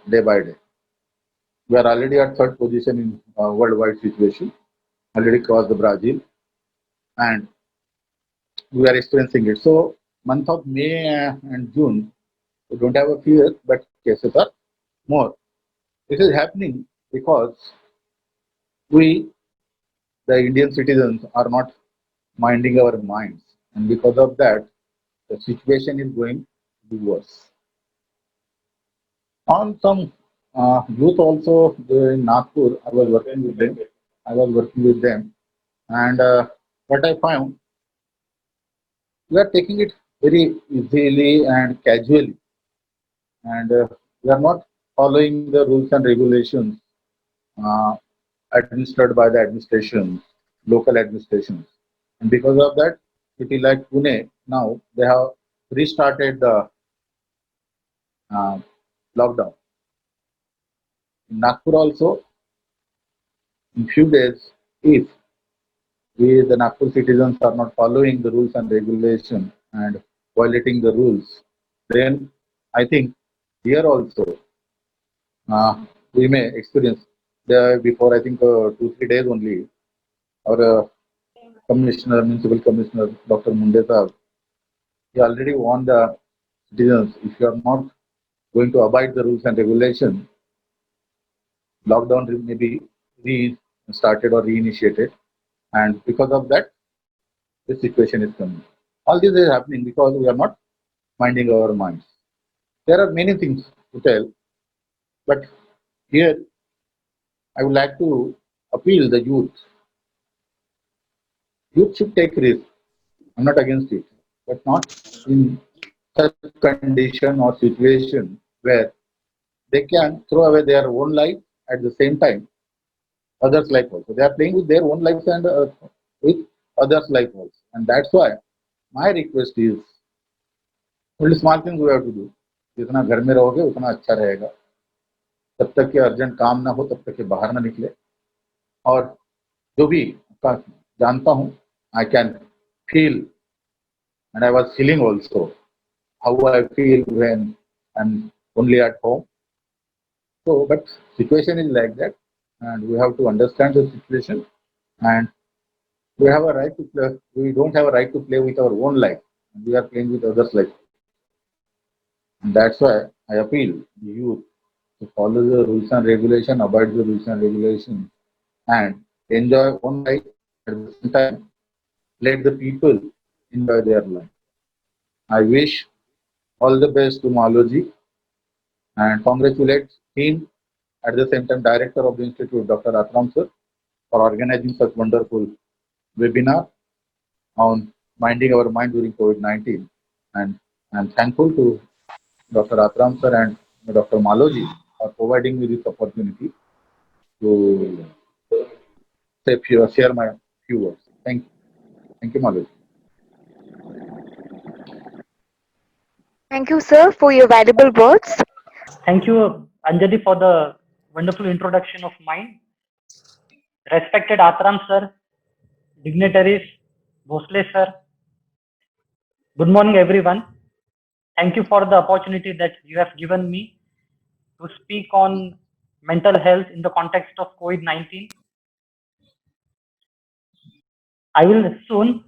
day by day. We are already at third position in worldwide situation, already crossed the Brazil, and we are experiencing it. So month of May and June, we don't have a fear, but cases are more. This is happening because we, the Indian citizens, are not minding our minds, and because of that, the situation is going to be worse. On some youth also in Nagpur, I was working with them. I was working with them, and what I found, we are taking it very easily and casually, and we are not following the rules and regulations uh, administered by the administration, local administrations. And because of that, city like Pune, now they have restarted the uh, lockdown. In Nagpur also, in few days, if we, the Nagpur citizens, are not following the rules and regulation and violating the rules, then I think here also we may experience. Before I think 2 3 days only, our commissioner, municipal commissioner, Dr. Mundeta, he already warned the citizens, if you are not going to abide the rules and regulation, lockdown may be restarted or reinitiated. And because of that, this situation is coming. All this is happening because we are not minding our minds. There are many things to tell, but here I would like to appeal the youth. Youth should take risk. I'm not against it, but not in such condition or situation where they can throw away their own life at the same time others' life also. They are playing with their own lives and with others' life also, and that's why my request is only small things we have to do. जितना घर में रहोगे उतना अच्छा रहेगा. तब तक के अर्जेंट काम ना हो तब तक के बाहर ना निकले. और जो भी का जानता हूँ, I can feel, and I was feeling also how I feel when I'm only at home. So, but situation is like that, and we have to understand the situation, and we have a right to play. We don't have a right to play with our own life. We are playing with others' life, and that's why I appeal the youth to follow the rules and regulation, abide the rules and regulation, and enjoy own life at the same time. Let the people enjoy their life. I wish all the best to Maloji and congratulate him at the same time director of the institute, Dr. Atram sir, for organizing such wonderful webinar on minding our mind during COVID-19. And I'm thankful to Dr. Atram sir and Dr. Maloji for providing me this opportunity to share my few words. Thank you. Thank you, Maloji. Thank you, sir, for your valuable words. Thank you, Anjali, for the wonderful introduction of mine. Respected Atram sir, dignitaries, Bhosle sir, good morning, everyone. Thank you for the opportunity that you have given me to speak on mental health in the context of COVID-19. I will soon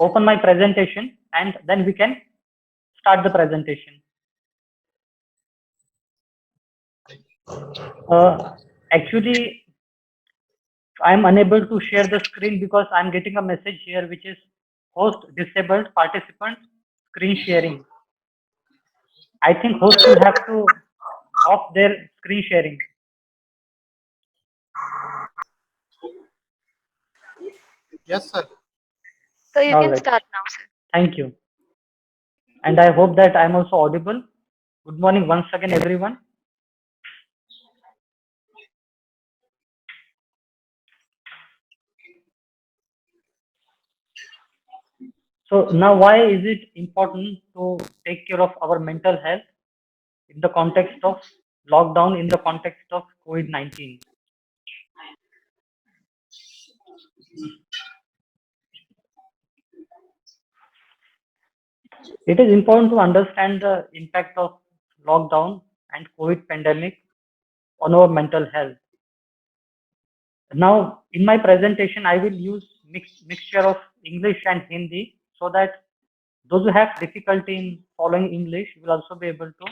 open my presentation and then we can start the presentation. Actually, I'm unable to share the screen because I'm getting a message here which is host disabled participant screen sharing. I think host will have to off their screen sharing. Yes, sir. So you All can right. start now, sir. Thank you. And I hope that I'm also audible. Good morning once again, everyone. So now why is it important to take care of our mental health in the context of lockdown, in the context of COVID-19? It is important to understand the impact of lockdown and COVID pandemic on our mental health. Now, in my presentation, I will use mixture of English and Hindi so that those who have difficulty in following English will also be able to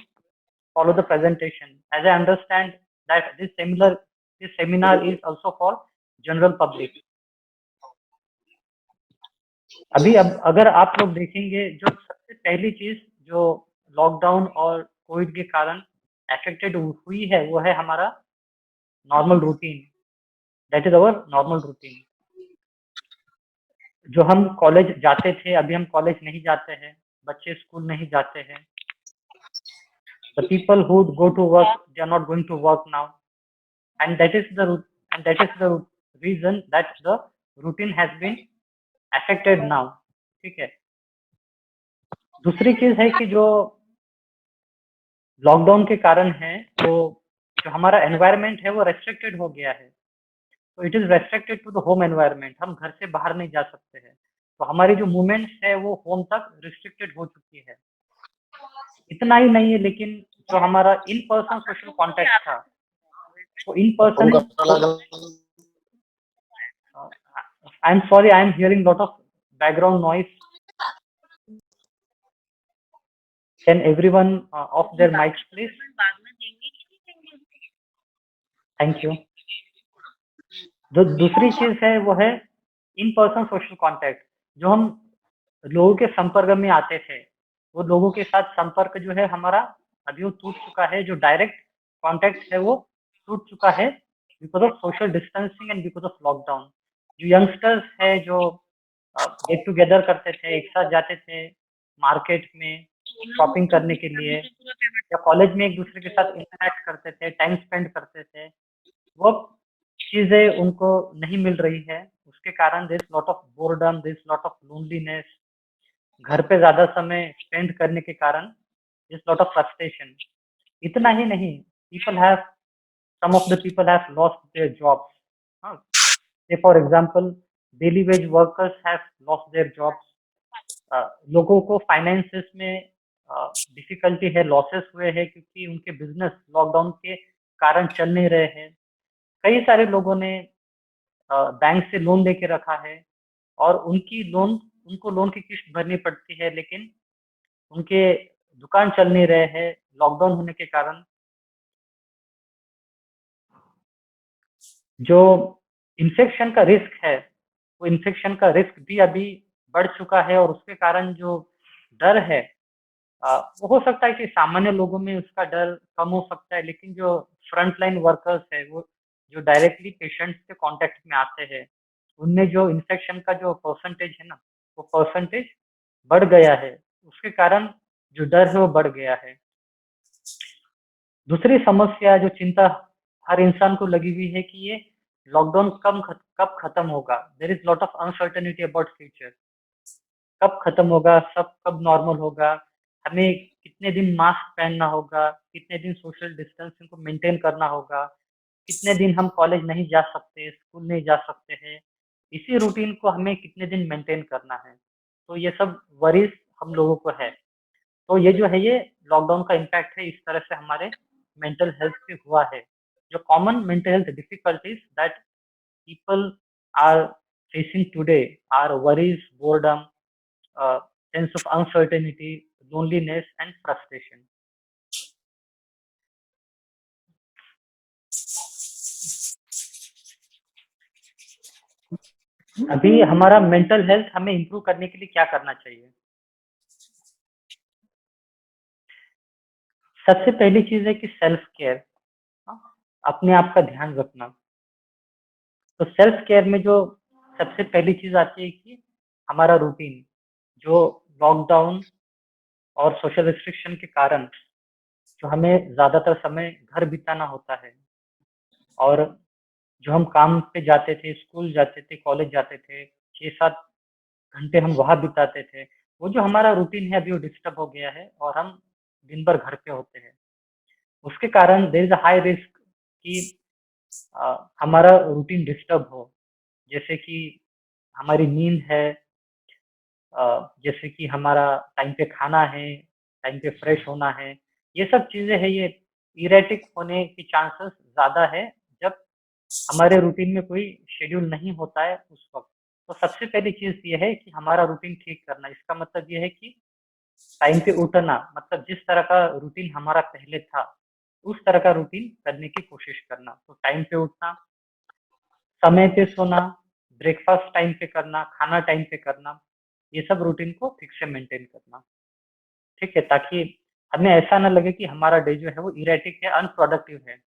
follow the presentation. As I understand that this seminar is also for general public. अभी अब अगर आप लोग देखेंगे जो सबसे पहली चीज जो लॉकडाउन और कोविड के कारण अफेक्टेड हुई है वो है हमारा normal routine. That is our normal routine. जो हम कॉलेज जाते थे अभी हम कॉलेज नहीं जाते हैं, बच्चे स्कूल नहीं जाते हैं. The people who go to work, they are not going to work now, and that is the reason that the routine has been affected now. ठीक है. दूसरी चीज है कि जो लॉकडाउन के कारण है तो जो हमारा एनवायरनमेंट है वो रेस्ट्रिक्टेड हो गया है. तो it is restricted to the home environment. हम घर से बाहर नहीं जा सकते हैं, तो हमारी जो मूवमेंट्स है वो होम तक रिस्ट्रिक्टेड हो चुकी है. इतना ही नहीं है, लेकिन जो हमारा इन पर्सन सोशल कॉन्टेक्ट था वो in person. I am sorry, I am hearing lot of background noise. Can everyone of their mics please? Thank you. जो दूसरी चीज है वो है इन पर्सन सोशल कॉन्टेक्ट. जो हम लोगों के संपर्क में आते थे वो लोगों के साथ संपर्क जो है हमारा अभी वो टूट चुका है. जो डायरेक्ट कॉन्टेक्ट है वो टूट चुका है because of social distancing and because of lockdown. जो यंगस्टर्स है जो गेट टुगेदर करते थे, एक साथ जाते थे मार्केट में शॉपिंग करने के लिए या कॉलेज में एक दूसरे के साथ इंटरेक्ट करते थे, टाइम स्पेंड करते थे, वो चीजें उनको नहीं मिल रही है. उसके कारण this lot of boredom, this lot of loneliness, घर पे ज्यादा समय स्पेंड करने के कारण दिस लॉट ऑफ फ्रस्ट्रेशन. इतना ही नहीं, some of the people have lost their jobs. Say for example, daily wage workers have lost their jobs. लोगों को फाइनेंसेस में डिफिकल्टी है, लॉसेस हुए हैं क्योंकि उनके बिजनेस लॉकडाउन के कारण चल नहीं रहे हैं. कई सारे लोगों ने बैंक से लोन लेके रखा है और उनको लोन की किस्त भरनी पड़ती है, लेकिन उनके दुकान चल नहीं रहे हैं लॉकडाउन होने के कारण. जो इन्फेक्शन का रिस्क है वो इन्फेक्शन का रिस्क भी अभी बढ़ चुका है और उसके कारण जो डर है वो हो सकता है कि सामान्य लोगों में उसका डर कम हो सकता है, लेकिन जो फ्रंट लाइन वर्कर्स है वो जो डायरेक्टली पेशेंट्स के कांटेक्ट में आते हैं उनमें जो इन्फेक्शन का जो परसेंटेज है ना वो परसेंटेज बढ़ गया है. उसके कारण जो डर है वो बढ़ गया है. दूसरी समस्या जो चिंता हर इंसान को लगी हुई है कि ये लॉकडाउन कब खत्म होगा. There is lot of uncertainty about future. कब खत्म होगा, सब कब नॉर्मल होगा, हमें कितने दिन मास्क पहनना होगा, कितने दिन सोशल डिस्टेंसिंग को मेंटेन करना होगा, कितने दिन हम कॉलेज नहीं जा सकते, स्कूल नहीं जा सकते हैं, इसी रूटीन को हमें कितने दिन मेंटेन करना है. तो ये सब वरीज हम लोगों को है. तो ये जो है ये लॉकडाउन का इम्पैक्ट है, इस तरह से हमारे मेंटल हेल्थ पे हुआ है. जो common mental health difficulties that people are facing today are worries, boredom, sense of uncertainty, loneliness and frustration. अभी हमारा मेंटल हेल्थ हमें इम्प्रूव करने के लिए क्या करना चाहिए? सबसे पहली चीज है कि सेल्फ केयर, अपने आप का ध्यान रखना. तो सेल्फ केयर में जो सबसे पहली चीज आती है कि हमारा रूटीन, जो लॉकडाउन और सोशल रिस्ट्रिक्शन के कारण जो हमें ज्यादातर समय घर बिताना होता है और जो हम काम पे जाते थे, स्कूल जाते थे, कॉलेज जाते थे, 6-7 घंटे हम वहां बिताते थे, वो जो हमारा रूटीन है अभी वो डिस्टर्ब हो गया है और हम दिन भर घर पे होते हैं. उसके कारण there is a high risk कि हमारा रूटीन डिस्टर्ब हो. जैसे कि हमारी नींद है, जैसे कि हमारा टाइम पे खाना है, टाइम पे फ्रेश होना है, ये सब चीजें है ये इरेटिक होने के चांसेस ज़्यादा है जब हमारे रूटीन में कोई शेड्यूल नहीं होता है उस वक्त। तो सबसे पहली चीज़ ये है कि हमारा रूटीन ठीक करना। इसका मतलब ये है कि टाइम पे उठना, मतलब जिस तरह का रूटीन हमारा पहले था, उस तरह का रूटीन करने की कोशिश करना। तो टाइम पे उठना, समय पे सोना, ब्रेकफास्ट टाइम पे करना, खाना टाइम पे करना, ये सब रूटीन को ठीक से मेंटेन करना। ठीक है, ताकि हमें ऐसा ना लगे कि हमारा डे जो है वो इरेटिक है, अनप्रोडक्टिव है।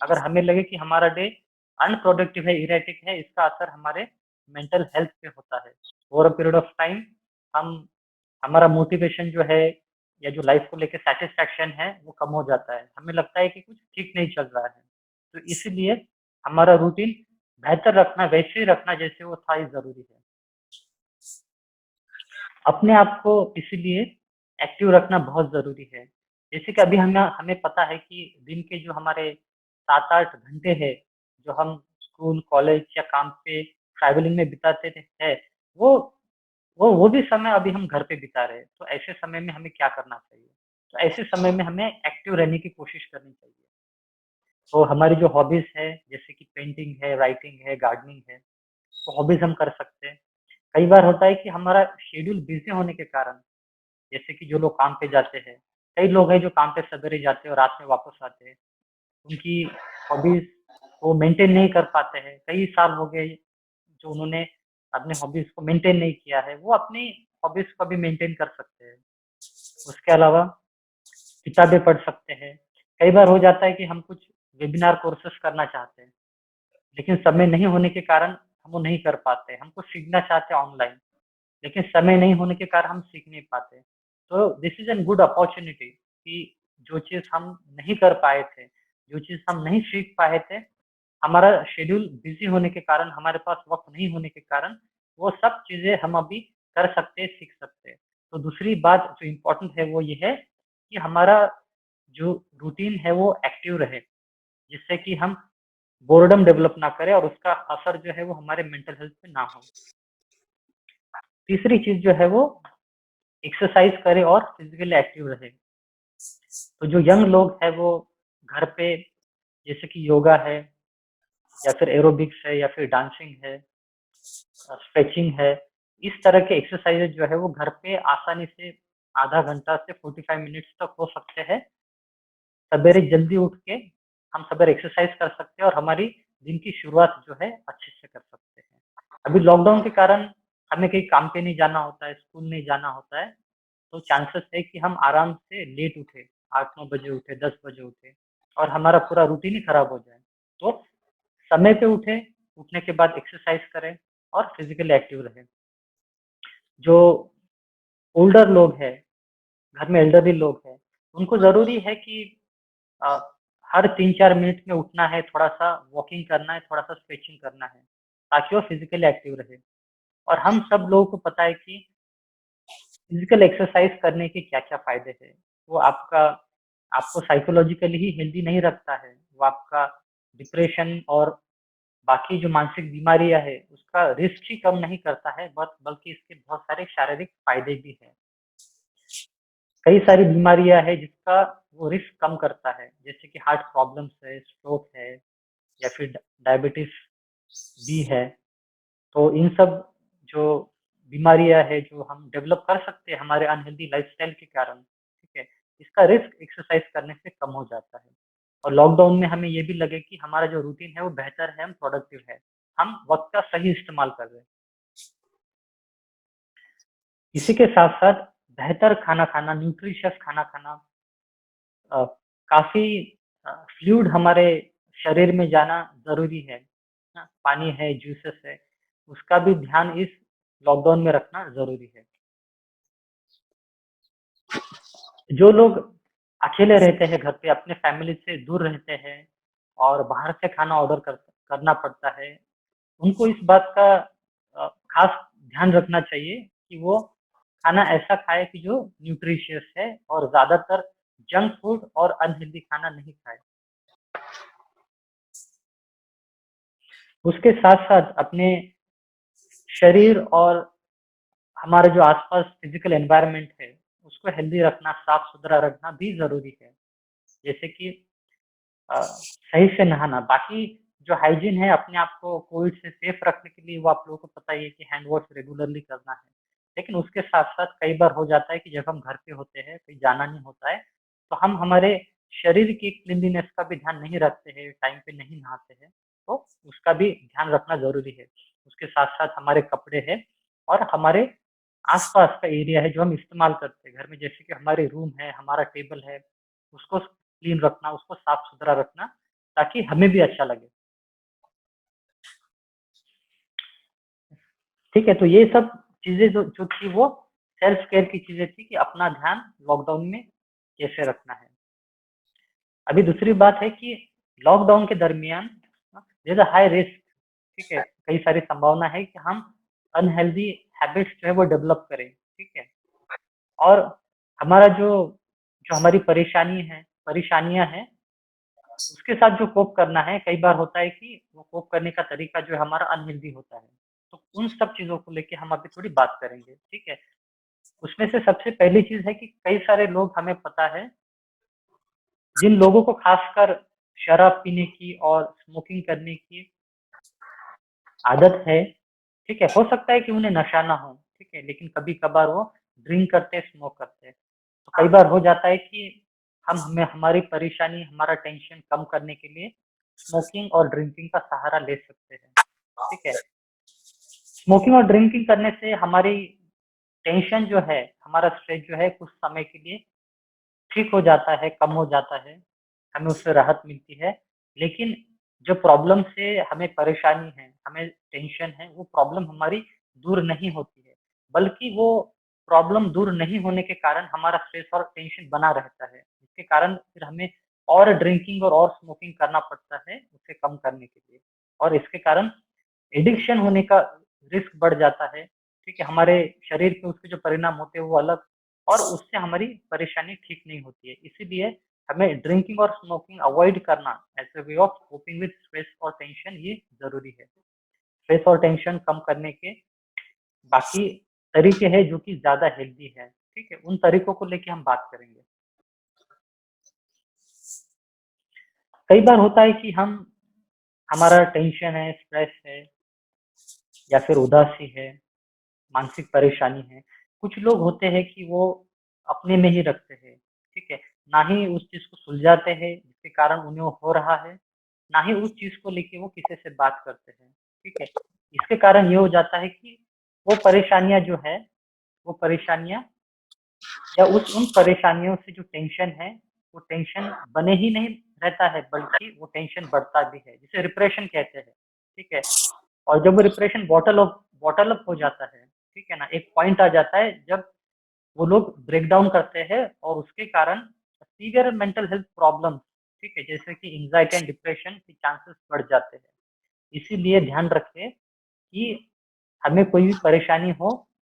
अगर हमें लगे कि हमारा डे अनप्रोडक्टिव है, इरेटिक है, इसका असर हमारे मेंटल हेल्थ पे होता है। Over a period of time हम हमारा मोटिवेशन जो है या जो लाइफ को लेके सैटिस्फैक्शन है वो कम हो जाता है। हमें लगता है कि कुछ ठीक नहीं चल रहा है। तो इसीलिए हमारा रूटीन बेहतर रखना, वैसे ही रखना जैसे वो था, ये ज़रूरी है। अपने आप को इसीलिए एक्टिव रखना बहुत ज़रूरी है। जैसे कि अभी हमें पता है कि दिन के जो हमारे 7-8 घंटे हैं, जो हम स्कूल, कॉलेज या काम पे ट्रैवलिंग में बिताते हैं, वो वो भी समय अभी हम घर पे बिता रहे हैं। तो ऐसे समय में हमें क्या करना चाहिए? तो ऐसे समय में हमें एक्टिव रहने की कोशिश करनी चाहिए। तो हमारी जो हॉबीज़ है, जैसे कि पेंटिंग है, राइटिंग है, गार्डनिंग है, तो हॉबीज़ हम कर सकते हैं। कई बार होता है कि हमारा शेड्यूल बिज़ी होने के कारण, जैसे कि जो लोग काम पे जाते हैं, कई लोग हैं जो काम पे सवेरे जाते हैं और रात में वापस आते हैं। उनकी हॉबीज़ वो मेंटेन नहीं कर पाते हैं। कई साल हो गए जो उन्होंने अपने हॉबीज़ को मेंटेन नहीं किया है, वो अपनी हॉबीज़ को भी मेंटेन कर सकते हैं। उसके अलावा किताबें पढ़ सकते हैं। कई बार हो जाता है कि हम कुछ वेबिनार कोर्सेज़ करना चाहते हैं, लेकिन समय नहीं होने के कारण हम वो नहीं कर पाते। हम कुछ सीखना चाहते हैं ऑनलाइन, लेकिन समय नहीं होने के कारण हम सीख नहीं पाते। तो this is an good opportunity कि जो चीज़ हम नहीं कर पाए थे, जो चीज़ हम नहीं सीख पाए थे, हमारा शेड्यूल बिज़ी होने के कारण, हमारे पास वक़्त नहीं होने के कारण, वो सब चीज़ें हम अभी कर सकते हैं, सीख सकते हैं। तो दूसरी बात जो इम्पोर्टेंट है वो ये है कि हमारा जो रूटीन है वो एक्टिव रहे, जिससे कि हम बोर्डम डेवलप ना करें और उसका असर जो है वो हमारे मेंटल हेल्थ पे ना हो। तीसरी चीज़ जो है वो एक्सरसाइज करें और फिजिकली एक्टिव रहे। तो जो यंग लोग हैं वो घर पे जैसे कि योगा है या फिर एरोबिक्स है या फिर डांसिंग है, स्ट्रेचिंग है, इस तरह के एक्सरसाइजेज जो है वो घर पे आसानी से आधा घंटा से 45 मिनट्स तक हो सकते हैं। सवेरे जल्दी उठ के हम सवेरे एक्सरसाइज कर सकते हैं और हमारी दिन की शुरुआत जो है अच्छे से कर सकते हैं। अभी लॉकडाउन के कारण हमें कहीं काम पे नहीं जाना होता है, स्कूल नहीं जाना होता है, तो चांसेस है कि हम आराम से लेट उठे, 8-9 बजे उठे, 10 बजे उठे और हमारा पूरा रूटीन ही खराब हो जाए। तो समय पे उठे, उठने के बाद एक्सरसाइज करें और फिजिकली एक्टिव रहें। जो ओल्डर लोग हैं, घर में एल्डरली लोग हैं, उनको ज़रूरी है कि अ, हर 3-4 मिनट में उठना है, थोड़ा-सा वॉकिंग करना है, थोड़ा-सा स्ट्रेचिंग करना है, ताकि वो फिजिकली एक्टिव रहे। और हम सब लोगों को पता है कि फिजिकल एक्सरसाइज करने के क्या-क्या फ़ायदे हैं। वो आपको साइकोलॉजिकली ही हेल्दी नहीं रखता है, वो आपका डिप्रेशन और बाकी जो मानसिक बीमारियाँ हैं, उसका रिस्क ही कम नहीं करता है, बल्कि इसके बहुत सारे शारीरिक फ़ायदे भी हैं। कई सारी बीमारियाँ हैं जिसका वो रिस्क कम करता है, जैसे कि हार्ट प्रॉब्लम्स है, स्ट्रोक है या फिर डायबिटीज़ भी है। तो इन सब जो बीमारियाँ हैं, जो हम डेवलप कर सकते हैं हमारे अनहेल्दी लाइफ़स्टाइल के कारण, ठीक है? इसका रिस्क एक्सरसाइज करने से कम हो जाता है। और लॉकडाउन में हमें ये भी लगे कि हमारा जो रूटीन है वो बेहतर है, हम प्रोडक्टिव है। हम वक़्त का सही इस्तेमाल कर रहे हैं। इसी के साथ-साथ बेहतर खाना खाना, न्यूट्रिशियस खाना खाना, अ, काफ़ी फ्लूइड हमारे शरीर में जाना ज़रूरी है। पानी है, जूसेस है, उसका भी ध्यान इस लॉकडाउन में रखना ज़रूरी है। जो लोग अकेले रहते हैं घर पे, अपने फैमिली से दूर रहते हैं और बाहर से खाना ऑर्डर करना पड़ता है, उनको इस बात का खास ध्यान रखना चाहिए कि वो खाना ऐसा खाए कि जो न्यूट्रिशियस है और ज़्यादातर जंक फूड और अनहेल्दी खाना नहीं खाए। उसके साथ-साथ अपने शरीर और हमारे जो आस-पास फिज़िकल एनवायरनमेंट है, उसको हेल्दी रखना, साफ-सुथरा रखना भी ज़रूरी है। जैसे कि सही से नहाना। बाकी जो हाइजीन है, अपने आप को कोविड से सेफ रखने के लिए वो आप लोगों को पता ही है कि हैंड वॉश रेगुलरली करना है। लेकिन उसके साथ-साथ कई बार हो जाता है कि जब हम घर पे होते हैं, कहीं जाना नहीं होता है, तो हम हमारे शरीर की क्लीनलीनेस का भी ध्यान नहीं रखते हैं, टाइम पे नहीं नहाते हैं, तो उसका भी ध्यान रखना ज़रूरी है। उसके साथ-साथ हमारे कपड़े हैं और हमारे आस-पास का एरिया है जो हम इस्तेमाल करते हैं घर में, जैसे कि हमारे रूम है, हमारा टेबल है, उसको क्लीन रखना, उसको साफ-सुथरा रखना, ताकि हमें भी अच्छा लगे। ठीक है, तो ये सब चीज़ें जो थी वो सेल्फ केयर की चीज़ें थी कि अपना ध्यान लॉकडाउन में कैसे रखना है। अभी दूसरी बात है कि लॉकडाउन के दरमियान there is a high risk, ठीक है? कई सारी संभावना है कि हम अनहेल्दी हैबिट्स जो है वो डेवलप करें, ठीक है? और हमारा जो जो हमारी परेशानियाँ हैं, उसके साथ जो कोप करना है, कई बार होता है कि वो कोप करने का तरीका जो है हमारा अनहेल्दी होता है। तो उन सब चीज़ों को लेके हम अभी थोड़ी बात करेंगे, ठीक है? उसमें से सबसे पहली चीज़ है कि कई सारे लोग, हमें पता है, जिन लोगों को खासकर शराब पीने की और स्मोकिंग करने की आदत है, ठीक है? हो सकता है कि उन्हें नशा ना हो, ठीक है? लेकिन कभी-कभार वो ड्रिंक करते हैं, स्मोक करते हैं। तो कई बार हो जाता है कि हमें हमारी परेशानी, हमारा टेंशन कम करने के लिए स्मोकिंग और ड्रिंकिंग का सहारा ले सकते हैं, ठीक है? स्मोकिंग और ड्रिंकिंग करने से हमारी टेंशन जो है, हमारा स्ट्रेस जो है कुछ समय के लिए ठीक हो जाता है, कम हो जाता है, हमें उससे राहत मिलती है। लेकिन जो प्रॉब्लम से हमें परेशानी है, हमें टेंशन है, वो प्रॉब्लम हमारी दूर नहीं होती है, बल्कि वो प्रॉब्लम दूर नहीं होने के कारण हमारा स्ट्रेस और टेंशन बना रहता है। जिसके कारण फिर हमें और ड्रिंकिंग और स्मोकिंग करना पड़ता है, उसे कम करने के लिए। और इसके कारण एडिक्शन होने का रिस्क बढ़ जाता है, ठीक है? हमारे शरीर पे उसके जो परिणाम होते हैं वो अलग, और उससे हमारी परेशानी ठीक नहीं होती है। इसीलिए हमें ड्रिंकिंग और स्मोकिंग अवॉइड करना as a way of coping with stress और टेंशन, ये ज़रूरी है। स्ट्रेस और टेंशन कम करने के बाकी तरीके हैं जो कि ज़्यादा हेल्दी है, ठीक है? उन तरीकों को लेके हम बात करेंगे। कई बार होता है कि हमारा टेंशन है, स्ट्रेस है या फिर उदासी है, मानसिक परेशानी है। कुछ लोग होते हैं कि वो अपने में ही रखते हैं, ठीक है? ना ही उस चीज़ को सुलझाते हैं जिसके कारण उन्हें वो हो रहा है, ना ही उस चीज़ को लेके वो किसी से बात करते हैं, ठीक है? इसके कारण ये हो जाता है कि वो परेशानियाँ जो है, वो परेशानियाँ या उन परेशानियों से जो टेंशन है, वो टेंशन बने ही नहीं रहता है, बल्कि वो टेंशन बढ़ता भी है, जिसे डिप्रेशन कहते हैं, ठीक है? और जब वो डिप्रेशन बॉटल अप हो जाता है, ठीक है ना? एक पॉइंट आ जाता है जब वो लोग ब्रेक डाउन करते हैं और उसके कारण सीवियर मेंटल हेल्थ प्रॉब्लम, ठीक है, जैसे कि एंजाइटी एंड डिप्रेशन के चांसेस बढ़ जाते हैं। इसीलिए ध्यान रखें कि हमें कोई भी परेशानी हो,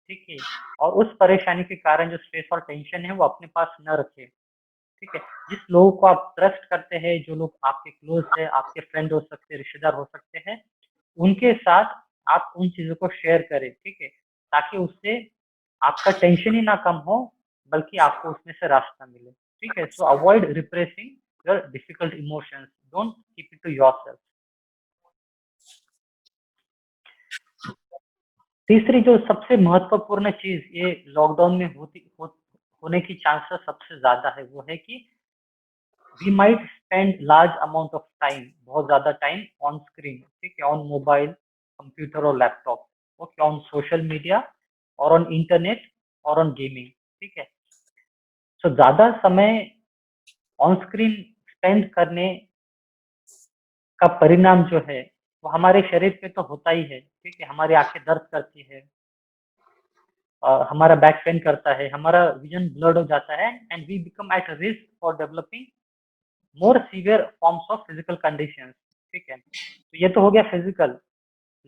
ठीक है, और उस परेशानी के कारण जो स्ट्रेस और टेंशन है वो अपने पास न रखें, ठीक है? जिस लोगों को आप ट्रस्ट करते हैं, जो लोग आपके क्लोज है, आपके फ्रेंड हो सकते हैं, रिश्तेदार हो सकते हैं, उनके साथ आप उन चीज़ों को शेयर करें, ठीक है? ताकि उससे आपका टेंशन ही ना कम हो, बल्कि आपको उसमें से रास्ता मिले, ठीक है? So avoid repressing your difficult emotions, don't keep it to yourself. तीसरी जो सबसे महत्वपूर्ण चीज़ ये लॉकडाउन में होने की चांसेस सबसे ज़्यादा है, वो है कि we might spend large amount of time, बहुत ज़्यादा टाइम ऑन स्क्रीन, ठीक है? ऑन मोबाइल, कंप्यूटर और laptop, okay? On social media और ऑन इंटरनेट और ऑन गेमिंग, ठीक है? सो ज़्यादा समय ऑन स्क्रीन स्पेंड करने का परिणाम जो है, वो हमारे शरीर पे तो होता ही है, ठीक है? हमारी आँखें दर्द करती है, हमारा बैक पेन करता है, हमारा विज़न ब्लर्ड हो जाता है and we become at risk for developing more severe forms of physical conditions, ठीक है? तो ये तो हो गया फिजिकल,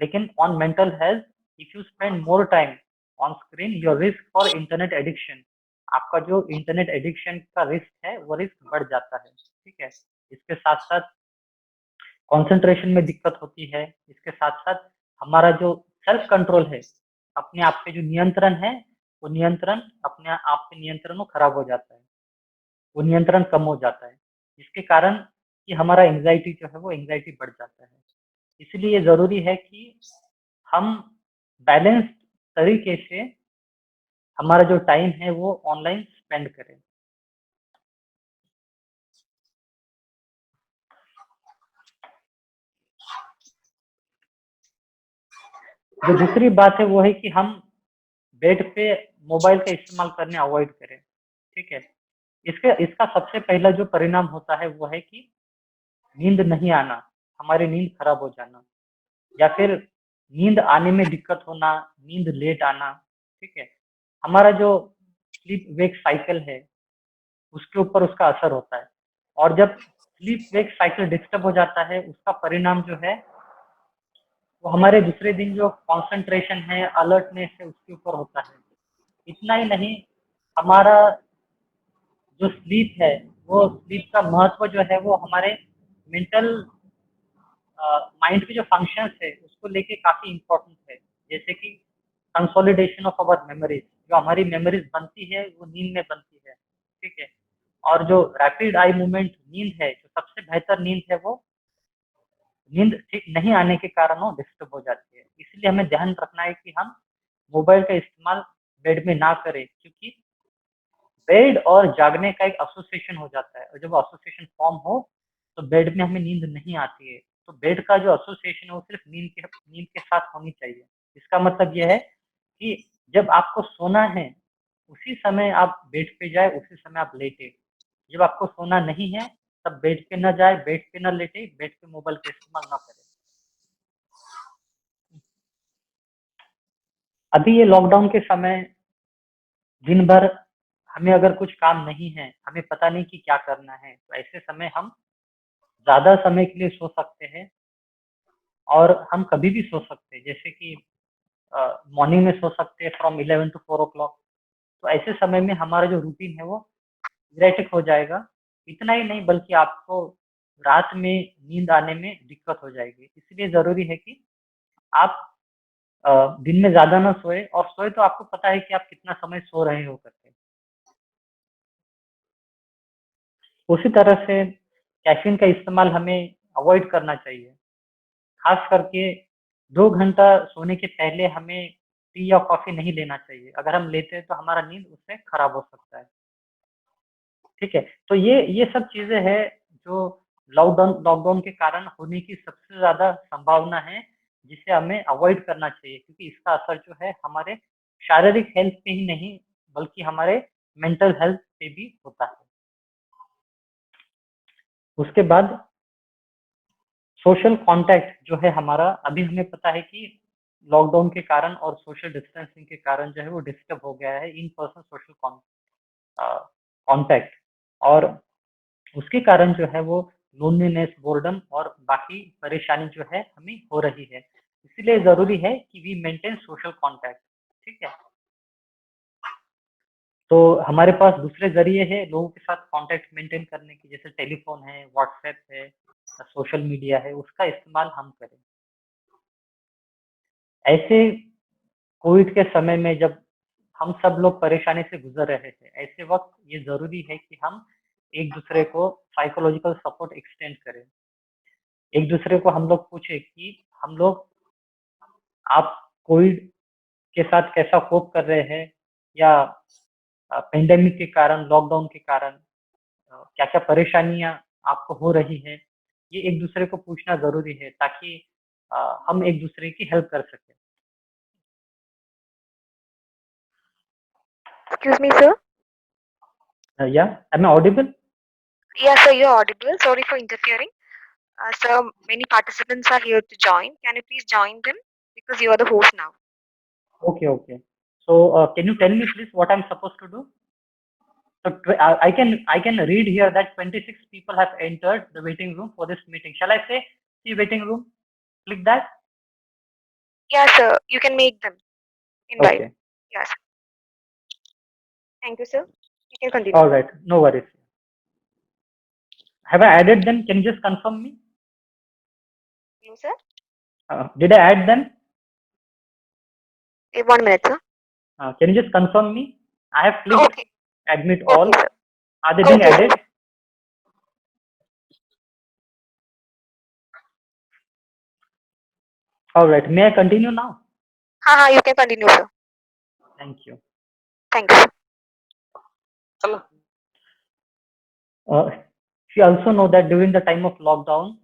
लेकिन on mental health, if you spend more time on screen, your risk for internet addiction, आपका जो इंटरनेट एडिक्शन का रिस्क है, वो रिस्क बढ़ जाता है, ठीक है? इसके साथ-साथ कंसंट्रेशन में दिक्कत होती है, इसके साथ-साथ हमारा जो सेल्फ कंट्रोल है, अपने आप पे जो नियंत्रण है, वो नियंत्रण अपने आप पे नियंत्रण वो खराब हो जाता है, वो नियंत्रण कम हो जाता है, जिसके कारण कि हमारा एंजाइटी जो है वो एंजाइटी बढ़ जाता है। इसलिए जरूरी है कि हम बैलेंस तरीके से हमारा जो टाइम है वो ऑनलाइन स्पेंड करें। जो दूसरी बात है वो है कि हम बेड पे मोबाइल का इस्तेमाल करने अवॉइड करें। ठीक है, इसका सबसे पहला जो परिणाम होता है वो है कि नींद नहीं आना, हमारी नींद खराब हो जाना, या फिर नींद आने में दिक्कत होना, नींद लेट आना। ठीक है, हमारा जो स्लीप वेक साइकिल है उसके ऊपर उसका असर होता है, और जब स्लीप वेक साइकिल डिस्टर्ब हो जाता है उसका परिणाम जो है वो हमारे दूसरे दिन जो कंसंट्रेशन है, अलर्टनेस है, उसके ऊपर होता है। इतना ही नहीं, हमारा जो स्लीप है, वो स्लीप का महत्व जो है वो हमारे मेंटल माइंड के जो फंक्शंस है उसको लेके काफी इम्पोर्टेंट है। जैसे कि कंसोलिडेशन ऑफ अवर मेमोरीज, जो हमारी मेमोरीज बनती है वो नींद में बनती है। ठीक है, और जो रैपिड आई मूवमेंट नींद है, जो सबसे बेहतर नींद है, वो नींद ठीक नहीं आने के कारण वो डिस्टर्ब हो जाती है। इसलिए हमें ध्यान रखना है कि हम मोबाइल का इस्तेमाल बेड में ना करें, क्योंकि बेड और जागने का एक एसोसिएशन हो जाता है, और जब एसोसिएशन फॉर्म हो तो बेड में हमें नींद नहीं आती है। तो बेड का जो एसोसिएशन है वो सिर्फ नींद के साथ होनी चाहिए। इसका मतलब यह है कि जब आपको सोना है उसी समय आप बेड पे जाए, उसी समय आप लेटे। जब आपको सोना नहीं है तब बेड पे न जाए, बेड पे न लेटे, बेड पे मोबाइल का इस्तेमाल न करें। अभी ये लॉकडाउन के समय दिन भर हमें अगर कुछ काम नहीं है, हमें पता नहीं कि क्या करना है, तो ऐसे समय हम ज्यादा समय के लिए सो सकते हैं, और हम कभी भी सो सकते हैं। जैसे कि मॉर्निंग में सो सकते हैं फ्रॉम 11 to 4 o'clock। तो ऐसे समय में हमारा जो रूटीन है वो इरेटिक हो जाएगा। इतना ही नहीं, बल्कि आपको रात में नींद आने में दिक्कत हो जाएगी। इसलिए जरूरी है कि आप दिन में ज्यादा ना सोए, और सोए तो आपको पता है कि आप कितना समय सो रहे हो करके। उसी तरह से कैफीन का इस्तेमाल हमें अवॉइड करना चाहिए। खास करके 2 घंटा सोने के पहले हमें टी या कॉफी नहीं लेना चाहिए। अगर हम लेते हैं तो हमारा नींद उससे खराब हो सकता है। ठीक है, तो ये सब चीजें हैं जो लॉकडाउन के कारण होने की सबसे ज्यादा संभावना है, जिसे हमें अवॉइड करना चाहिए, क्योंकि इसका असर जो है हमारे शारीरिक हेल्थ पे ही नहीं बल्कि हमारे मेंटल हेल्थ पे भी होता है। उसके बाद सोशल कांटेक्ट जो है हमारा, अभी हमें पता है कि लॉकडाउन के कारण और सोशल डिस्टेंसिंग के कारण जो है वो डिस्टर्ब हो गया है इन पर्सन सोशल कांटेक्ट, और उसके कारण जो है वो लोनलीनेस, बोर्डम और बाकी परेशानी जो है हमें हो रही है। इसलिए जरूरी है कि वी मेंटेन सोशल कांटेक्ट। ठीक है, तो हमारे पास दूसरे जरिए हैं लोगों के साथ कांटेक्ट मेंटेन करने की, जैसे टेलीफोन है, व्हाट्सएप है, सोशल मीडिया है, उसका इस्तेमाल हम करें। ऐसे कोविड के समय में जब हम सब लोग परेशानी से गुजर रहे थे, ऐसे वक्त ये जरूरी है कि हम एक दूसरे को साइकोलॉजिकल सपोर्ट एक्सटेंड करें। एक दूसरे को हम लोग पूछे कि हम लोग, आप कोविड के साथ कैसा कोप कर रहे हैं, या पेंडेमिक के कारण, लॉकडाउन के कारण क्या क्या परेशानियां आपको हो रही है। ये एक दूसरे को पूछना जरूरी है, ताकि हम एक दूसरे की हेल्प कर सकें। Excuse me, sir. या am I audible? Yeah, sir, you're audible. Sorry for interfering. Sir, many participants are here to join. Can you please join them? Because you are the host now. Okay. So can you tell me please what I'm supposed to do? So I can read here that 26 people have entered the waiting room for this meeting. Shall I say see waiting room? Click that. Yeah, sir, you can make them invite. Okay. Yes. Thank you, sir. You can continue. All right. No worries. Have I added them? Can you just confirm me? You, sir? Did I add them? 1 minute, sir. Can you just confirm me? I have clicked Okay. admit all. Okay, sir. Are they being Okay, sir. added? All right. May I continue now? हाँ, you can continue, sir. Thank you. Thank you. We also know that during the time of lockdown,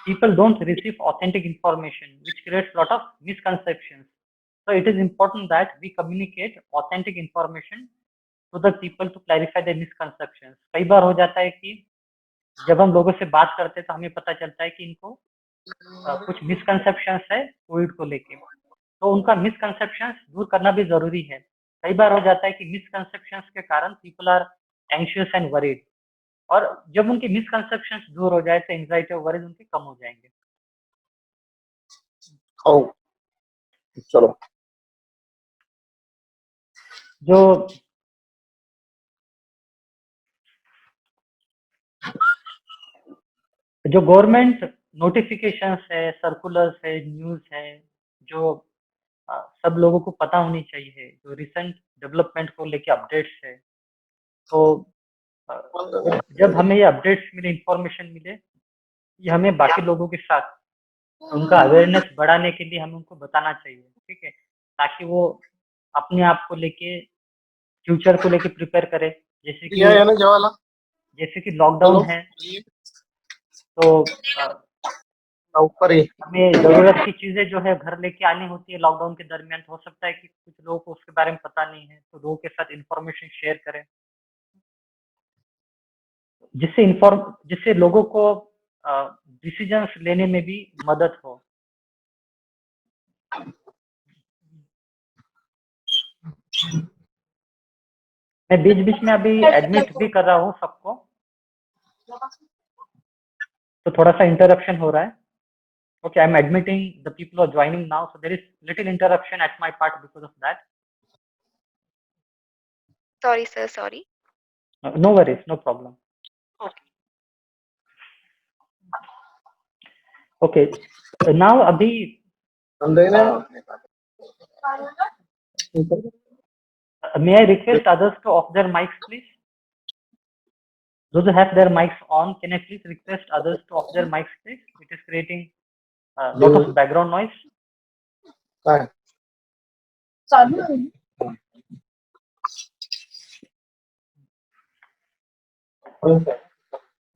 people don't receive authentic information, which creates a lot of misconceptions. So it is important that we communicate authentic information to the people to clarify their misconceptions. कई बार हो जाता है कि जब हम लोगों से बात करते हैं तो हमें पता चलता है कि इनको कुछ मिसकंसेप्शंस है कोविड को लेके, तो उनका मिसकंसेप्शंस दूर करना भी जरूरी है। कई बार हो जाता है कि मिसकंसेप्शंस के कारण people are anxious and worried, और जब उनकी मिसकंसेप्शंस दूर हो जाए तो एंजाइटी और वरीज उनके कम हो जाएंगे। चलो जो जो गवर्नमेंट नोटिफिकेशंस है, सर्कुलर्स है, न्यूज है, जो सब लोगों को पता होनी चाहिए, जो रिसेंट डेवलपमेंट को लेके अपडेट्स है, तो जब हमें ये अपडेट्स मिले, इंफॉर्मेशन मिले, ये हमें बाकी लोगों के साथ उनका अवेयरनेस बढ़ाने के लिए हमें उनको बताना चाहिए, ठीक है, ताकि वो अपने आप को लेके फ्यूचर को लेके प्रिपेयर करे। जैसे प्रिया है कि ना जवाला जैसे कि लॉकडाउन है, तो ऊपर ही हमें जरूरत की चीजें जो है घर लेके आनी होती है लॉकडाउन के दरमियान। तो हो सकता है कि कुछ लोगों को उसके बारे में पता नहीं है, तो लोगों के साथ इंफॉर्मेशन शेयर करें, जिससे लोगों को डिसीजंस लेने में भी मदद हो। मैं बीच बीच में अभी एडमिट भी कर रहा हूँ सबको, तो थोड़ा सा इंटरप्शन हो रहा है। Okay, I'm admitting the people are joining now, so there is little interruption at my part because of that. Sorry, sir. Sorry. No worries, no problem. Okay, now अभी may I request others to off their mics, please? Those who have their mics on, can I please request others to off their mics, please? It is creating a lot of background noise.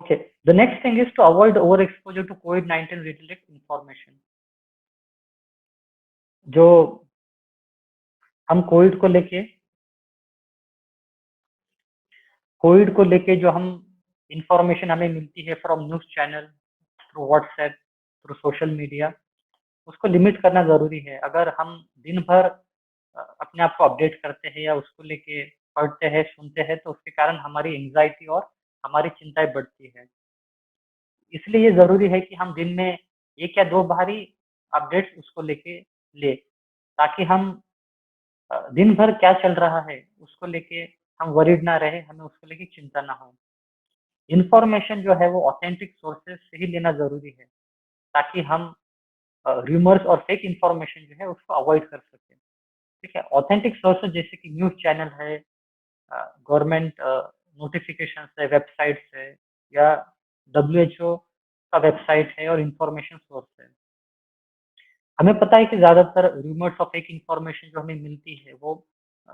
Okay, the next thing is to avoid overexposure to COVID-19 related information. जो हम Covid को लेके जो हम information हमें मिलती है from news channel, through WhatsApp, through social media, उसको लिमिट करना जरूरी है। अगर हम दिन भर अपने आप को अपडेट करते हैं या उसको लेके पढ़ते हैं, सुनते हैं, तो उसके कारण हमारी एंजाइटी और हमारी चिंताएं बढ़ती है। इसलिए ये जरूरी है कि हम दिन में 1 या 2 बार ही अपडेट्स उसको लेके ले, ताकि हम दिन भर क्या चल रहा है उसको लेके हम वरीड ना रहे, हमें उसको लेके चिंता ना हो। इंफॉर्मेशन जो है वो ऑथेंटिक सोर्सेज से ही लेना जरूरी है, ताकि हम रूमर्स और फेक इंफॉर्मेशन जो है उसको अवॉइड कर सकें, ठीक है। ऑथेंटिक सोर्सेज जैसे कि न्यूज चैनल है, गवर्नमेंट नोटिफिकेशन है, वेबसाइट्स है, या WHO का वेबसाइट है और इंफॉर्मेशन सोर्स है। हमें पता है कि ज्यादातर रूमर्स और फेक इंफॉर्मेशन जो हमें मिलती है वो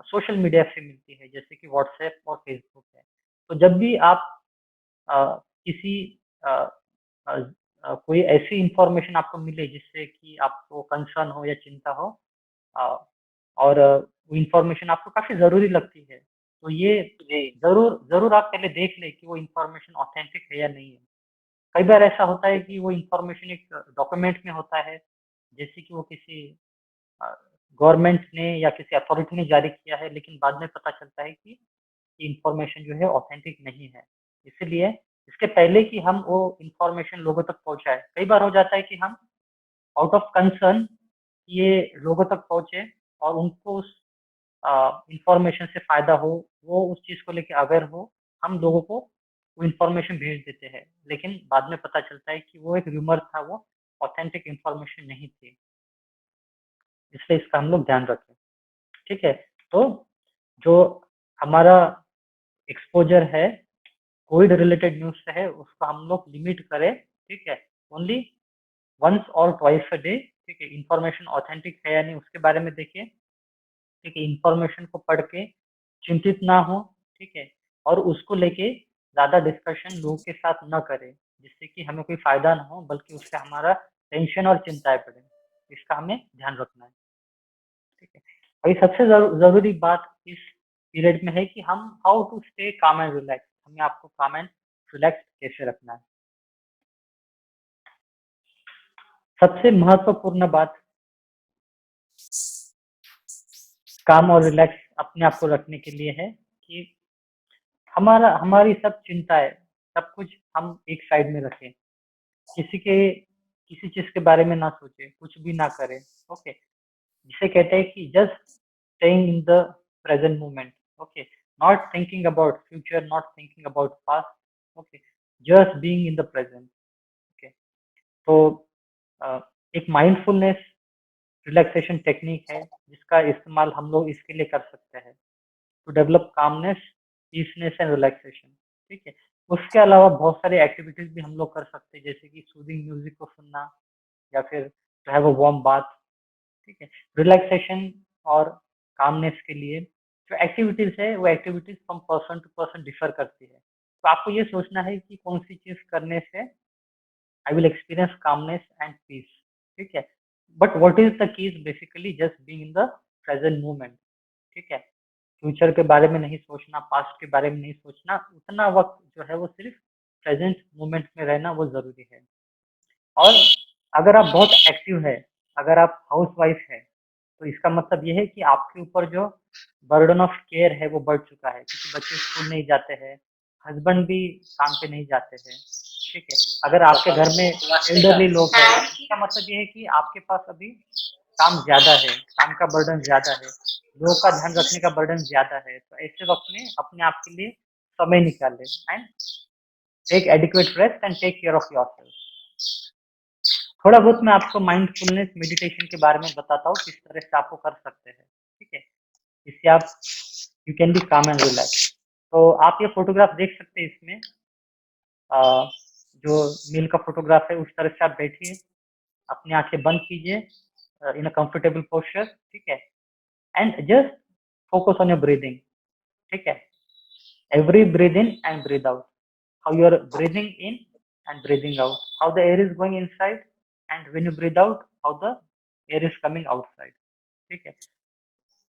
सोशल मीडिया से मिलती है, जैसे कि व्हाट्सएप और फेसबुक है। तो जब भी आप किसी कोई ऐसी इंफॉर्मेशन आपको मिले जिससे कि आपको कंसर्न हो या चिंता हो, और वो इंफॉर्मेशन आपको काफी जरूरी लगती है, तो ये जरूर आप पहले देख ले कि वो इंफॉर्मेशन ऑथेंटिक है या नहीं है। कई बार ऐसा होता है कि वो इंफॉर्मेशन एक डॉक्यूमेंट में होता है, जैसे कि वो किसी गवर्नमेंट ने या किसी अथॉरिटी ने जारी किया है, लेकिन बाद में पता चलता है कि इंफॉर्मेशन जो है ऑथेंटिक नहीं है। इसलिए इसके पहले कि हम वो इंफॉर्मेशन लोगों तक पहुंचाए, कई बार हो जाता है कि हम आउट ऑफ कंसर्न ये लोगों तक पहुंचे और उनको उस इंफॉर्मेशन से फायदा हो, वो उस चीज को लेके अवेयर हो, हम लोगों को वो इंफॉर्मेशन भेज देते हैं, लेकिन बाद में पता चलता है कि वो एक रूमर था, वो ऑथेंटिक इंफॉर्मेशन नहीं थी। इसलिए इसका हम लोग ध्यान रखें, ठीक है। तो जो हमारा एक्सपोजर है कोविड रिलेटेड न्यूज से है, उसको हम लोग लिमिट करें, ठीक है। ओनली वंस और ट्वाइस अ डे, ठीक है। इंफॉर्मेशन ऑथेंटिक है या नहीं उसके बारे में देखिए, ठीक है। इंफॉर्मेशन को पढ़ के चिंतित ना हो, ठीक है, और उसको लेके ज्यादा डिस्कशन लोगों के साथ न करें, जिससे कि हमें कोई फायदा ना हो, बल्कि उससे हमारा टेंशन और चिंताएं बढ़े। इसका हमें ध्यान रखना है, ठीक है। अभी सबसे जरूरी बात इस पीरियड में है कि हम how to stay calm and relax, हमें आपको काम एंड रिलैक्स कैसे रखना है। सबसे महत्वपूर्ण बात काम और रिलैक्स अपने आप को रखने के लिए है कि हमारी सब चिंताएं, सब कुछ हम एक साइड में रखें, किसी चीज के बारे में ना सोचे, कुछ भी ना करें, ओके। जिसे कहते हैं कि just staying in the present moment, okay, not thinking about future, not thinking about past, okay, just being in the present, okay. तो एक माइंडफुलनेस रिलैक्सेशन टेक्निक है जिसका इस्तेमाल हम लोग इसके लिए कर सकते हैं, to develop calmness, peaceness and relaxation, ठीक है। उसके अलावा बहुत सारे एक्टिविटीज भी हम लोग कर सकते हैं, जैसे कि सूदिंग म्यूजिक को सुनना, या फिर to have a warm bath, ठीक है। रिलैक्सेशन और कामनेस के लिए जो एक्टिविटीज है वो activities from person to person differ करती है। तो आपको ये सोचना है कि कौन सी चीज करने से I will experience calmness and peace, ठीक है। But what is the key is basically just being in the present moment, ठीक है। फ्यूचर के बारे में नहीं सोचना, पास्ट के बारे में नहीं सोचना, उतना वक्त जो है वो सिर्फ प्रेजेंट मोमेंट में रहना वो जरूरी है। और अगर आप बहुत एक्टिव है, अगर आप हाउस वाइफ है, तो इसका मतलब ये है कि आपके ऊपर जो बर्डन ऑफ केयर है वो बढ़ चुका है, क्योंकि बच्चे स्कूल नहीं जाते हैं, हस्बैंड भी काम पे नहीं जाते हैं, ठीक है। अगर आपके घर में एल्डरली लोग हैं, इसका मतलब ये है कि आपके पास अभी काम ज्यादा है, काम का बर्डन ज्यादा है, लोगों का ध्यान रखने का बर्डन ज्यादा है। तो ऐसे वक्त में अपने आप के लिए समय निकालें and take adequate rest and take care of yourself. थोड़ा बहुत मैं आपको माइंडफुलनेस मेडिटेशन के बारे में बताता हूँ, किस तरह से आपको कर सकते हैं, ठीक है। इससे आप यू कैन बी काम एंड रिलैक्स। तो आप ये फोटोग्राफ देख सकते हैं, इसमें जो मील का फोटोग्राफ है, उस तरह से आप बैठिए, अपनी आंखें बंद कीजिए इन अ कंफर्टेबल पोस्चर, ठीक है, and just focus on your breathing, ठीक है। Every breathe in and breathe out, how you are breathing in and breathing out, how the air is going inside, and when you breathe out, how the air is coming outside, ठीक है।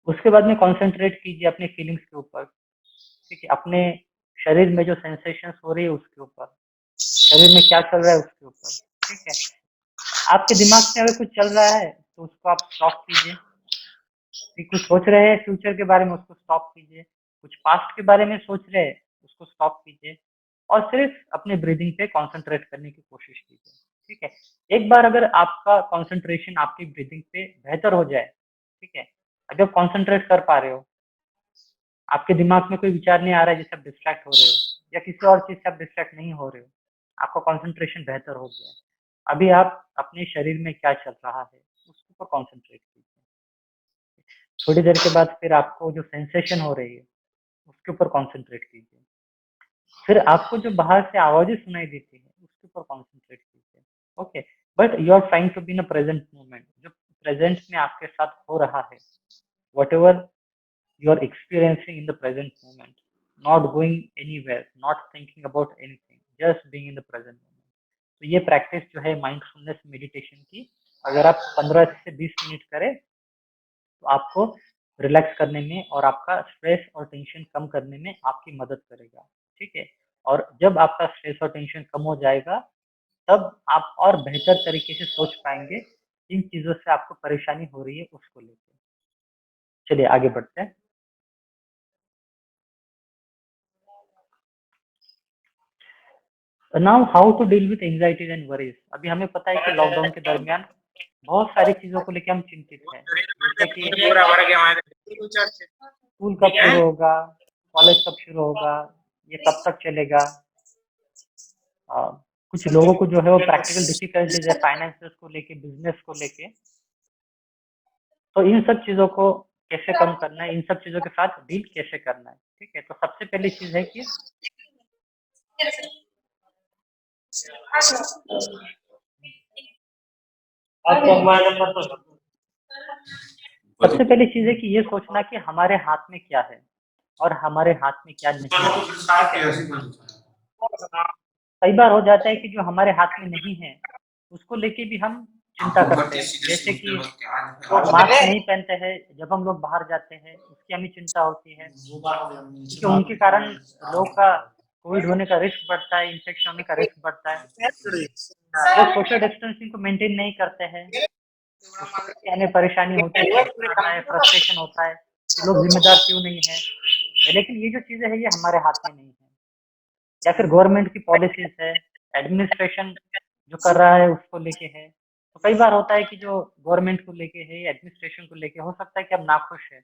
उसके बाद में concentrate कीजिए अपने feelings के ऊपर, ठीक है, अपने शरीर में जो सेंसेशंस हो रही है उसके ऊपर, शरीर में क्या चल रहा है उसके ऊपर, ठीक है। आपके दिमाग में अगर कुछ चल रहा है तो उसको आप स्टॉप कीजिए, कुछ सोच रहे हैं फ्यूचर के बारे में, उसको स्टॉप कीजिए, कुछ पास्ट के बारे में सोच रहे हैं उसको स्टॉप कीजिए, और सिर्फ अपने ब्रीदिंग पे कंसंट्रेट करने की कोशिश कीजिए, ठीक है। एक बार अगर आपका कंसंट्रेशन आपकी ब्रीदिंग पे बेहतर हो जाए, ठीक है, अगर कंसंट्रेट कर पा रहे हो, आपके दिमाग में कोई विचार नहीं आ रहा है जिससे आप डिस्ट्रैक्ट हो रहे हो, या किसी और चीज से आप डिस्ट्रैक्ट नहीं हो रहे हो, आपका कंसंट्रेशन बेहतर हो गया है, अभी आप अपने शरीर में क्या चल रहा है उसके ऊपर कॉन्सेंट्रेट कीजिए। थोड़ी देर के बाद फिर आपको जो सेंसेशन हो रही है उसके ऊपर कॉन्सेंट्रेट कीजिए। फिर आपको जो बाहर से आवाजें सुनाई देती है उसके ऊपर कॉन्सेंट्रेट कीजिए, okay. But you are trying to be in a present moment, जो प्रेजेंट में आपके साथ हो रहा है, whatever you are experiencing in the present moment, not going anywhere, not thinking about anything, just being in the present moment. तो ये practice जो है माइंडफुलनेस मेडिटेशन की, अगर आप 15 से 20 मिनट करें तो आपको रिलैक्स करने में और आपका स्ट्रेस और टेंशन कम करने में आपकी मदद करेगा, ठीक है। और जब आपका स्ट्रेस और टेंशन कम हो जाएगा, तब आप और बेहतर तरीके से सोच पाएंगे जिन चीजों से आपको परेशानी हो रही है उसको लेकर। चलिए आगे बढ़ते हैं। Now how to deal with anxieties and worries. अभी हमें पता है कि लॉकडाउन के दरमियान बहुत सारी चीजों को लेकर हम चिंतित हैं, जैसे कि स्कूल कब शुरू होगा, कॉलेज कब शुरू होगा, ये कब तक चलेगा। कुछ लोगों को जो है वो प्रैक्टिकल डिफिकल्टीज है फाइनेंसेस को लेके, बिजनेस को लेके। तो इन सब चीजों को कैसे कम करना है, इन सब चीजों के साथ डील कैसे करना है, ठीक है। तो सबसे पहली चीज है कि सबसे पहली चीज है कि ये सोचना कि हमारे हाथ में क्या है और हमारे हाथ में क्या नहीं है। कई बार हो जाता है कि जो हमारे हाथ में नहीं है उसको लेके भी हम चिंता करते हैं, जैसे कि लोग मास्क नहीं पहनते हैं जब हम लोग बाहर जाते हैं, उसकी हमें चिंता होती है क्योंकि उनके कारण लोग का कोविड होने का रिस्क बढ़ता है, इन्फेक्शन होने का रिस्क बढ़ता है। जो सोशल डिस्टेंसिंग को मेंटेन नहीं करते हैं उसको लेके हमें परेशानी होती है, टेंशन आता है, फ्रस्ट्रेशन होता है कि लोग जिम्मेदार क्यों नहीं है। लेकिन ये जो चीजें है ये हमारे हाथ में नहीं है, या फिर गवर्नमेंट की पॉलिसीज है, एडमिनिस्ट्रेशन जो कर रहा है उसको लेके है। तो कई बार होता है कि जो गवर्नमेंट को लेके है, एडमिनिस्ट्रेशन को लेके हो सकता है कि हम नाखुश है,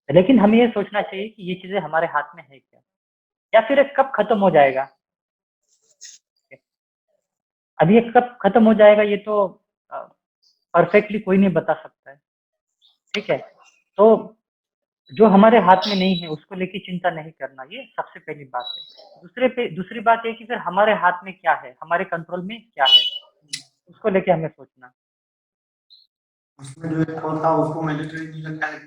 लेकिन हमें ये सोचना चाहिए कि ये चीजें हमारे हाथ में है क्या, या फिर ये कब खत्म हो जाएगा। अब ये कब खत्म हो जाएगा ये तो परफेक्टली कोई नहीं बता सकता है, ठीक है। तो जो हमारे हाथ में नहीं है उसको लेके चिंता नहीं करना, ये सबसे पहली बात है। दूसरी बात ये कि फिर हमारे हाथ में क्या है, हमारे कंट्रोल में क्या है, उसको लेके हमें सोचना। उसमें जो एक और था उसको मैंडेटरी नहीं रखा है।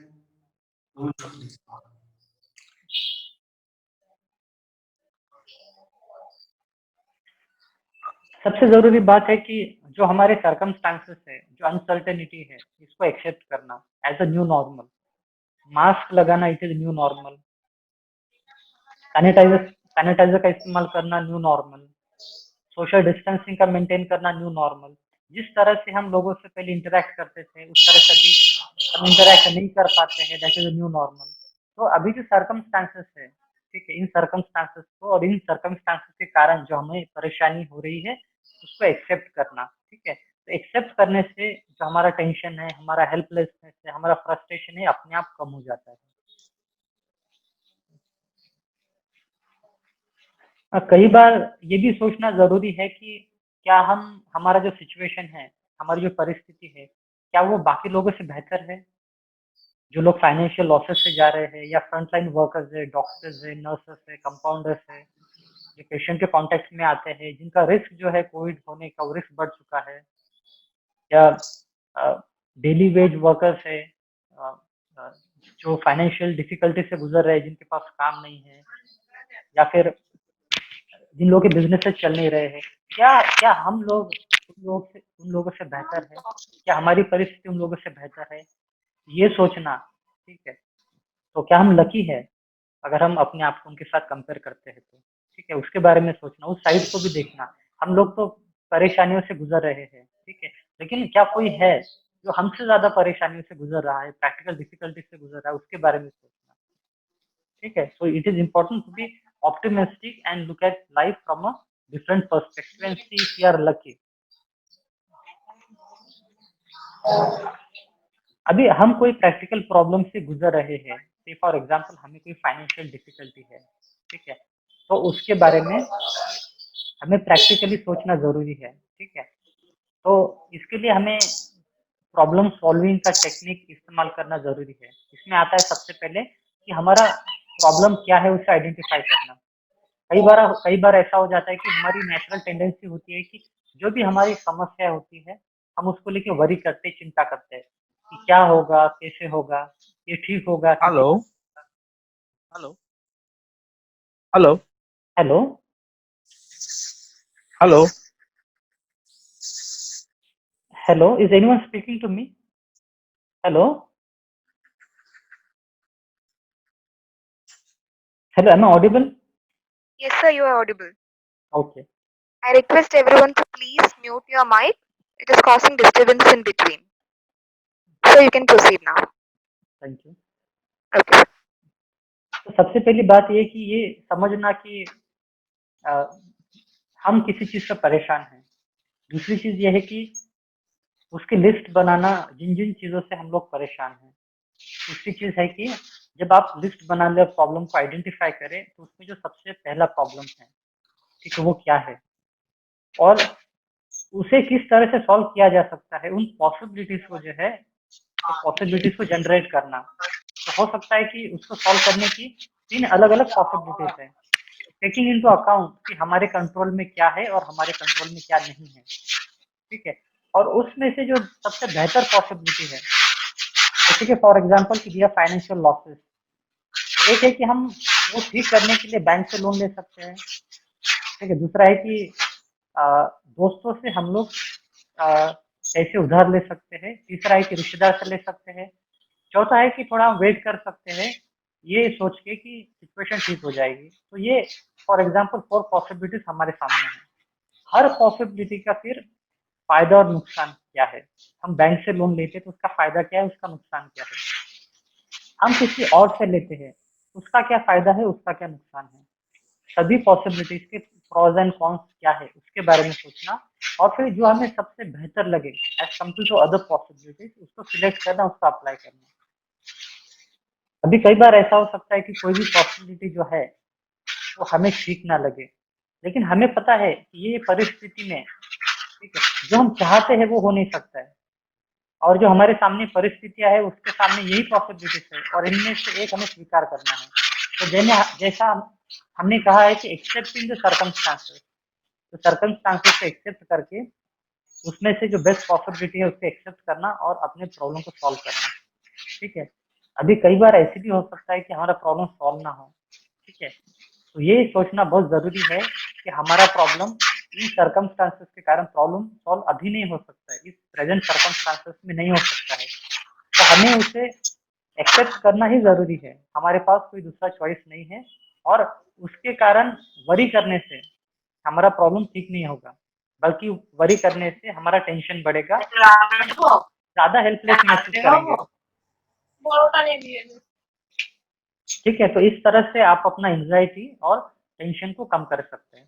सबसे जरूरी बात है कि जो हमारे सर्कमस्टांसेस है, जो अनसर्टेनिटी है, इसको एक्सेप्ट करना as a new normal. Mask लगाना it is new normal, sanitiser का इस्तेमाल करना न्यू नॉर्मल, सोशल डिस्टेंसिंग का मेंटेन करना न्यू नॉर्मल। जिस तरह से हम लोगों से पहले इंटरेक्ट करते थे उस तरह से अभी हम इंटरेक्ट नहीं कर पाते हैं, दैट इज न्यू नॉर्मल। तो अभी जो सर्कमस्टांसेस है, ठीक है, इन सर्कमस्टांसेस को और इन सर्कमस्टांसेस के कारण जो हमें परेशानी हो रही है उसको एक्सेप्ट करना, ठीक है। तो एक्सेप्ट करने से जो हमारा टेंशन है, हमारा हेल्पलेसनेस है, हमारा फ्रस्ट्रेशन है, अपने आप कम हो जाता है। कई बार ये भी सोचना जरूरी है कि क्या हमारा जो सिचुएशन है, हमारी जो परिस्थिति है, क्या वो बाकी लोगों से बेहतर है। जो लोग फाइनेंशियल लॉसेस से जा रहे हैं, या फ्रंटलाइन वर्कर्स है, डॉक्टर्स है, नर्सेस है, कंपाउंडर्स है, जो पेशेंट के कांटेक्ट में आते हैं, जिनका रिस्क जो है कोविड होने का वो रिस्क बढ़ चुका है, या डेली वेज वर्कर्स है, अ, अ, जो फाइनेंशियल डिफिकल्टी से गुजर रहे हैं, जिनके पास काम नहीं है, या फिर जिन लोगों के बिजनेसेस चल नहीं रहे हैं, क्या क्या हम लोग उन लोगों से बेहतर है, क्या हमारी परिस्थिति उन लोगों से बेहतर है, ये सोचना, ठीक है। तो क्या हम लकी है अगर हम अपने आप को उनके साथ कंपेयर करते हैं तो, ठीक है, उसके बारे में सोचना, उस साइड को भी देखना। हम लोग तो परेशानियों से गुजर रहे हैं, ठीक है, लेकिन क्या कोई है जो हमसे ज्यादा परेशानियों से गुजर रहा है, प्रैक्टिकल डिफिकल्टी से गुजर रहा है, उसके बारे में सोचना, ठीक है। So it is important to be optimistic and look at life from a different perspective and see if you are lucky. अभी हम कोई प्रैक्टिकल प्रॉब्लम से गुजर रहे हैं, से फॉर एग्जांपल हमें कोई फाइनेंशियल डिफिकल्टी है, ठीक है, तो उसके बारे में हमें प्रैक्टिकली सोचना जरूरी है, ठीक है। तो इसके लिए हमें प्रॉब्लम सॉल्विंग का टेक्निक इस्तेमाल करना जरूरी है। इसमें आता है सबसे पहले कि हमारा प्रॉब्लम क्या है उसे आइडेंटिफाई करना। कई बार ऐसा हो जाता है कि हमारी नेचुरल टेंडेंसी होती है कि जो भी हमारी समस्या होती है हम उसको लेके वरी करते, चिंता करते हैं कि क्या होगा, कैसे होगा, ये ठीक होगा। Hello hello hello hello hello hello, is anyone speaking to me? Hello hello, am I audible? Yes, sir, you are audible. Okay, I request everyone to please mute your mic. It is causing disturbance in between. So you can proceed now. Thank you. Okay. तो सबसे पहली बात ये कि ये समझना कि अ, हम किसी चीज से परेशान हैं। दूसरी चीज ये है कि उसकी लिस्ट बनाना, जिन जिन चीजों से हम लोग परेशान हैं। दूसरी चीज है कि जब आप लिस्ट बना ले, प्रॉब्लम को आइडेंटिफाई करें, तो उसमें जो सबसे पहला प्रॉब्लम है, ठीक है, वो क्या है और उसे किस तरह से सॉल्व किया जा सकता है। उन पॉसिबिलिटीज को जो है, तो पॉसिबिलिटीज को जनरेट करना। तो हो सकता है कि उसको सॉल्व करने की 3 अलग अलग पॉसिबिलिटीज है, टेकिंग इनटू अकाउंट कि हमारे कंट्रोल में क्या है और हमारे कंट्रोल में क्या नहीं है, ठीक है। और उसमें से जो सबसे बेहतर पॉसिबिलिटी है, जैसे कि फॉर एग्जांपल कि दिया फाइनेंशियल लॉसेस, एक है कि हम वो ठीक करने के लिए बैंक से लोन ले सकते हैं, ठीक है। दूसरा है कि दोस्तों से हम लोग पैसे उधार ले सकते हैं। तीसरा है कि रिश्तेदार से ले सकते हैं। चौथा है कि थोड़ा वेट कर सकते हैं, ये सोच के कि सिचुएशन ठीक हो जाएगी। तो ये फॉर एग्जांपल 4 पॉसिबिलिटीज हमारे सामने हैं। हर पॉसिबिलिटी का फिर फायदा और नुकसान क्या है। हम बैंक से लोन लेते हैं तो उसका फायदा क्या है, उसका नुकसान क्या है। हम किसी और से लेते हैं, उसका क्या फायदा है, उसका क्या नुकसान है। सभी पॉसिबिलिटीज के प्रोज एंड कॉन्स क्या है उसके बारे में सोचना, और फिर जो हमें सबसे बेहतर लगे as compared to other possibilities उसको सिलेक्ट करना, उसको अप्लाई करना। अभी कई बार ऐसा हो सकता है कि कोई भी पॉसिबिलिटी जो है वो हमें ठीक ना लगे, लेकिन हमें पता है कि ये परिस्थिति में, ठीक है, जो हम चाहते हैं वो हो नहीं सकता है, और जो हमारे सामने परिस्थितियां है उसके सामने यही पॉसिबिलिटीज है, और इनमें से एक हमें स्वीकार करना है। तो जैसा हमने कहा है कि एक्सेप्टिंग द सर्कमस्टांसेस, तो सर्कमस्टांसेस को एक्सेप्ट करके उसमें से जो बेस्ट पॉसिबिलिटी है उसको एक्सेप्ट करना और अपने प्रॉब्लम को सॉल्व करना, ठीक है। अभी कई बार ऐसे भी हो सकता है कि हमारा प्रॉब्लम सॉल्व ना हो, ठीक है। तो ये सोचना बहुत जरूरी है कि हमारा प्रॉब्लम इन सर्कमस्टांसेस के कारण प्रॉब्लम सॉल्व अभी नहीं हो सकता है, इस प्रेजेंट सर्कमस्टांसेस में नहीं हो सकता है। तो हमें उसे एक्सेप्ट करना ही जरूरी है, हमारे पास कोई दूसरा चॉइस नहीं है। और उसके कारण वरी करने से हमारा प्रॉब्लम ठीक नहीं होगा, बल्कि वरी करने से हमारा टेंशन बढ़ेगा, ज्यादा हेल्पलेस महसूस करेंगे, ठीक है। तो इस तरह से आप अपना एंजाइटी और टेंशन को कम कर सकते हैं।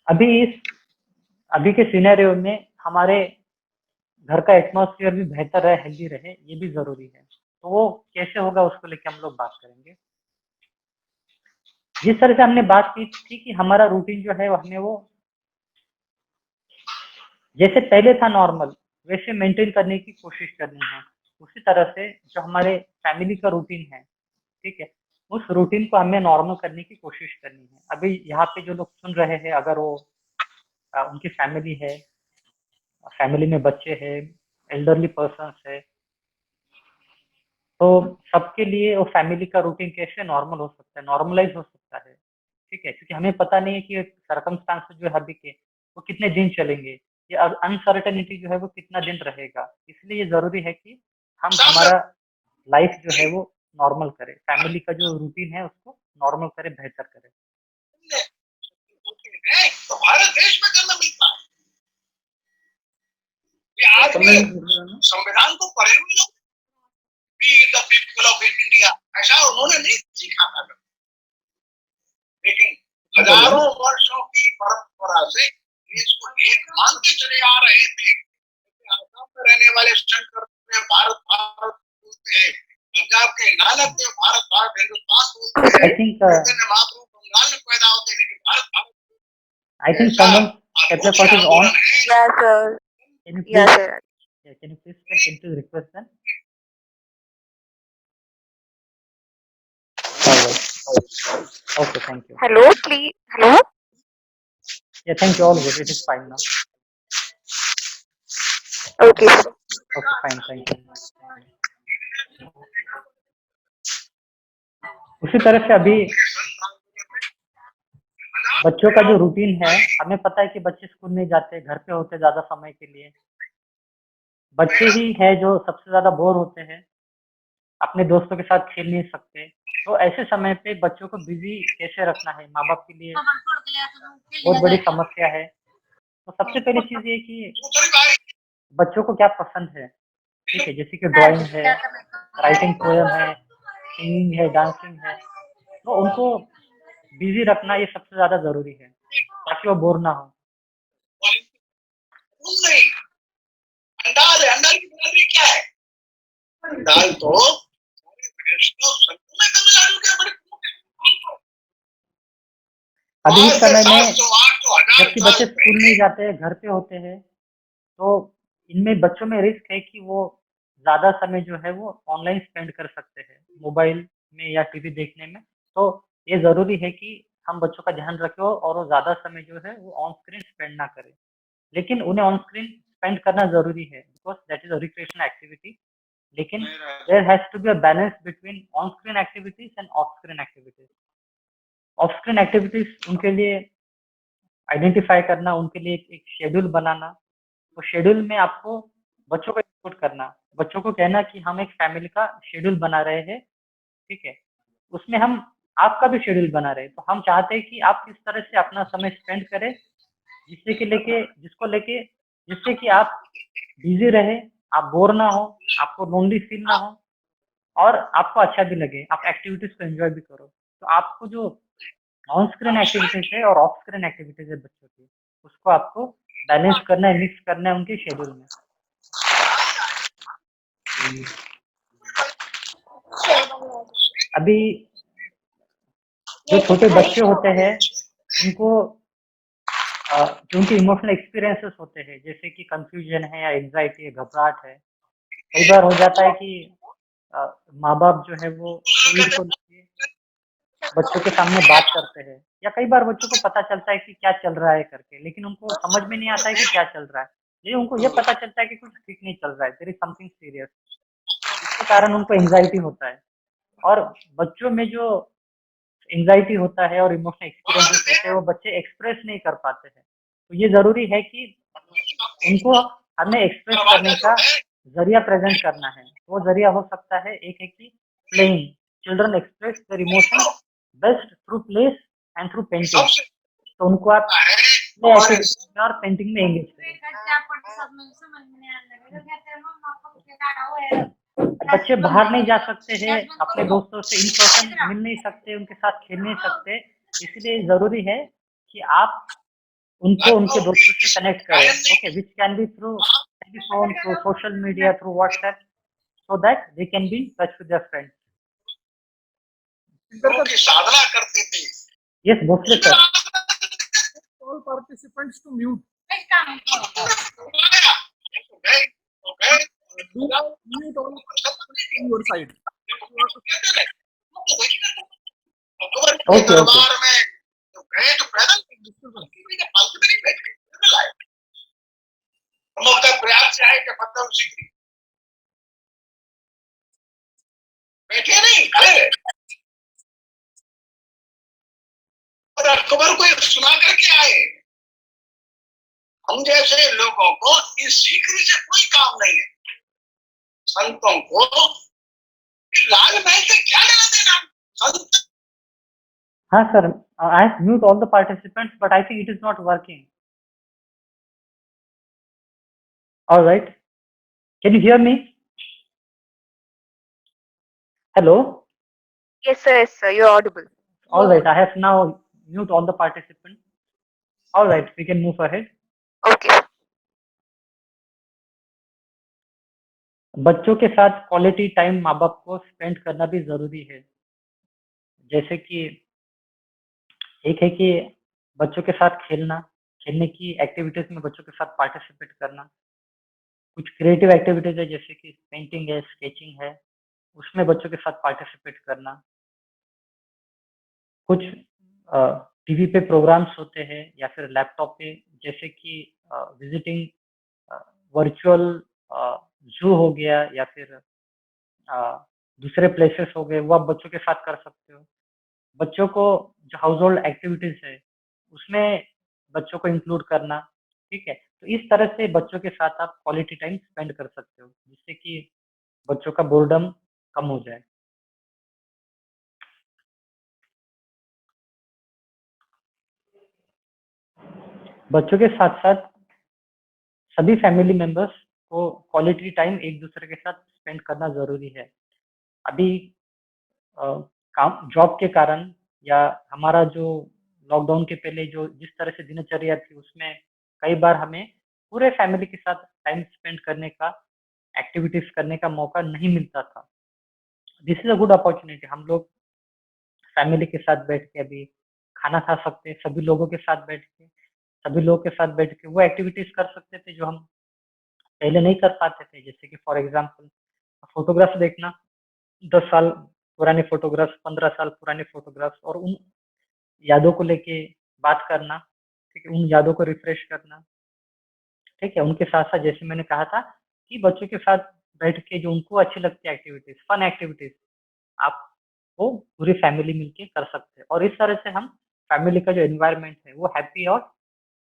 अभी के सिनेरियो में हमारे घर का एटमॉस्फेयर भी बेहतर रहे, हेल्दी रहे, ये भी जरूरी है। तो वो कैसे होगा उसको लेके हम लोग बात करेंगे। जिस तरह से हमने बात की थी कि हमारा रूटीन जो है हमें वो जैसे पहले था नॉर्मल वैसे मेंटेन करने की कोशिश करनी है। उसी तरह से जो हमारे फैमिली का रूटीन है, ठीक है, उस रूटीन को हमें नॉर्मल करने की कोशिश करनी है। अभी यहाँ पे जो लोग सुन रहे हैं, अगर वो उनकी फैमिली है, फैमिली में बच्चे हैं, एल्डरली पर्सन है, तो सबके लिए वो फैमिली का रूटीन कैसे नॉर्मल हो सकता है, नॉर्मलाइज हो सकता है, ठीक है। क्योंकि हमें पता नहीं है कि सर्कमस्टांसेस जो है अभी के वो कितने दिन चलेंगे, ये अनसर्टेनिटी जो है वो कितना दिन रहेगा। इसलिए ये जरूरी है कि हम हमारा लाइफ जो है वो नॉर्मल करें, फैमिली का जो रूटीन है उसको नॉर्मल करें, बेहतर करें। तो भारत देश में जन्म मिलता है। ये आज के संविधान को पढ़े हुए लोग we the people of India ऐसा उन्होंने नहीं सीखा था, लेकिन हजारों वर्षों की परंपरा से इसको एक मानते चले आ रहे थे। आसाम में रहने वाले शंकर भारत भारत बोलते हैं, पंजाब के नानक देव भारत भारत हिंदुस्तान बोलते हैं, महाप्रभु बंगाल में पैदा होते हैं लेकिन Bharat Bharat. I think someone kept the is on. Yes, sir. Can you please, Yes, sir. yeah, can you please step into the request then? Alright. Okay, thank you. Hello, please. Hello. Yeah, thank you. All good. It is fine now. Okay, sir. Okay, fine. Thank you. उसी तरह से अभी बच्चों का जो routine है, हमें पता है कि बच्चे स्कूल नहीं जाते, घर पे होते ज्यादा समय के लिए। बच्चे ही है जो सबसे ज्यादा बोर होते हैं, अपने दोस्तों के साथ खेल नहीं सकते। तो ऐसे समय पे बच्चों को बिजी कैसे रखना है, माँ बाप के लिए बहुत बड़ी समस्या है। तो सबसे पहली चीज ये कि बच्चों को क्या पसंद है, ठीक है, जैसे कि ड्राइंग है, राइटिंग पोएम है, सिंगिंग है, डांसिंग है, तो उनको बिजी रखना ये सबसे ज्यादा जरूरी है ताकि वो बोर ना हो। अंडाल है, अंडाल की बिरादरी क्या है? अंडाल तो अभी इस समय में जबकि बच्चे स्कूल नहीं जाते हैं, घर पे होते हैं, तो इनमें बच्चों में रिस्क है कि वो ज्यादा समय जो है वो ऑनलाइन स्पेंड कर सकते हैं, मोबाइल में या टीवी देखने में। तो ये जरूरी है कि हम बच्चों का ध्यान रखें और वो ज़्यादा समय जो है वो ऑन स्क्रीन स्पेंड ना करें। लेकिन उन्हें ऑन स्क्रीन स्पेंड करना ज़रूरी है because that is a recreational activity. लेकिन there has to be a balance between on screen activities and off screen activities. Off screen activities उनके लिए आइडेंटिफाई करना, उनके लिए एक शेड्यूल बनाना। वो शेड्यूल में आपको बच्चों को इंक्लूड करना, बच्चों को कहना कि हम एक फैमिली का शेड्यूल बना रहे हैं, ठीक है? उसमें हम आपका भी शेड्यूल बना रहे हैं, तो हम चाहते हैं कि आप किस तरह से अपना समय स्पेंड करें, जिससे कि आप बिजी रहे, आप बोर ना हो, आपको लोनली फील ना हो और आपको अच्छा भी लगे, आप एक्टिविटीज को एंजॉय भी करो। तो आपको जो ऑन स्क्रीन एक्टिविटीज है और ऑफ स्क्रीन एक्टिविटीज है बच्चों की, उसको आपको बैलेंस करना है, मिक्स करना है उनके शेड्यूल में। अभी जो छोटे बच्चे होते हैं उनको जो उनके इमोशनल एक्सपीरियंसेस होते हैं, जैसे कि कंफ्यूजन है या एंजाइटी है, घबराहट है, कई बार हो जाता है कि माँ बाप जो है वो कोविड को लेके बच्चों के सामने बात करते हैं, या कई बार बच्चों को पता चलता है कि क्या चल रहा है करके, लेकिन उनको समझ में नहीं आता है कि क्या चल रहा है। ये उनको ये पता चलता है कि कुछ ठीक नहीं चल रहा है, देयर इज समथिंग सीरियस। इसके कारण उनको एंजाइटी होता है। और बच्चों में जो एंजाइटी होता है और इमोशनल एक्सपीरियंसेस होते हैं, वो बच्चे एक्सप्रेस नहीं कर पाते हैं। तो ये जरूरी है कि उनको हमें एक्सप्रेस करने का जरिया प्रेजेंट करना है। वो जरिया हो सकता है, एक है कि playing. Children express their emotion best through place and through painting. तो उनको आप प्ले एक्टिविटी में और पेंटिंग में एंगेज करें। बच्चे बाहर नहीं जा सकते हैं, अपने दोस्तों से इन पर्सन मिल नहीं सकते, उनके साथ खेल नहीं सकते, इसलिए जरूरी है कि आप उनको उनके दोस्तों से कनेक्ट करें। Okay, which can be through telephone, through social media, through WhatsApp, so that they can be in touch with their friends. की साधना करते थे। Yes, Bhosle sir. All participants to mute. Do mute all on your side. Okay, दरबार में गए तो पैदल फालतू में नहीं बैठे, पैदल आए। हम लोग का प्रयास से आए कि पत्थर सीखी, बैठे नहीं, खड़े। और अकबर को सुना करके आए। हम जैसे लोगों को इस सीखने से कोई काम नहीं है। संतों को लालमहल से क्या लेना देना? संत हाँ sir, I have mute all the participants, but I think it is not working. All right, can you hear me? Hello. Yes, sir, you're audible. All right, I have now mute all the participants. All right, we can move ahead. Okay. बच्चों के साथ quality time माँ बाप को spend करना भी जरूरी है। जैसे कि एक है कि बच्चों के साथ खेलने की एक्टिविटीज में बच्चों के साथ पार्टिसिपेट करना। कुछ क्रिएटिव एक्टिविटीज है, जैसे कि पेंटिंग है, स्केचिंग है, उसमें बच्चों के साथ पार्टिसिपेट करना। कुछ टीवी पे प्रोग्राम्स होते हैं या फिर लैपटॉप पे, जैसे कि विजिटिंग वर्चुअल जू हो गया या फिर दूसरे प्लेसेस हो गए, वो आप बच्चों के साथ कर सकते हो। बच्चों को जो हाउस होल्ड एक्टिविटीज है उसमें बच्चों को इंक्लूड करना, ठीक है? तो इस तरह से बच्चों के साथ आप क्वालिटी टाइम स्पेंड कर सकते हो, जिससे कि बच्चों का बोर्डम कम हो जाए। बच्चों के साथ साथ सभी फैमिली मेंबर्स को क्वालिटी टाइम एक दूसरे के साथ स्पेंड करना जरूरी है। अभी काम जॉब के कारण या हमारा जो लॉकडाउन के पहले जो जिस तरह से दिनचर्या थी, उसमें कई बार हमें पूरे फैमिली के साथ टाइम स्पेंड करने का, एक्टिविटीज करने का मौका नहीं मिलता था। This is a good opportunity. हम लोग फैमिली के साथ बैठ के अभी खाना खा सकते हैं, सभी लोगों के साथ बैठ के वो एक्टिविटीज कर सकते थे जो हम पहले नहीं कर पाते थे। जैसे कि फॉर एग्जाम्पल फोटोग्राफ्स देखना, 10 साल पुराने फोटोग्राफ्स, 15 साल पुराने फोटोग्राफ्स, और उन यादों को लेके बात करना, ठीक है, उन यादों को रिफ्रेश करना, ठीक है। उनके साथ साथ जैसे मैंने कहा था कि बच्चों के साथ बैठ के जो उनको अच्छी लगती है एक्टिविटीज, फन एक्टिविटीज, आप वो पूरी फैमिली मिलके कर सकते हैं, और इस तरह से हम फैमिली का जो एनवायरनमेंट है वो हैप्पी और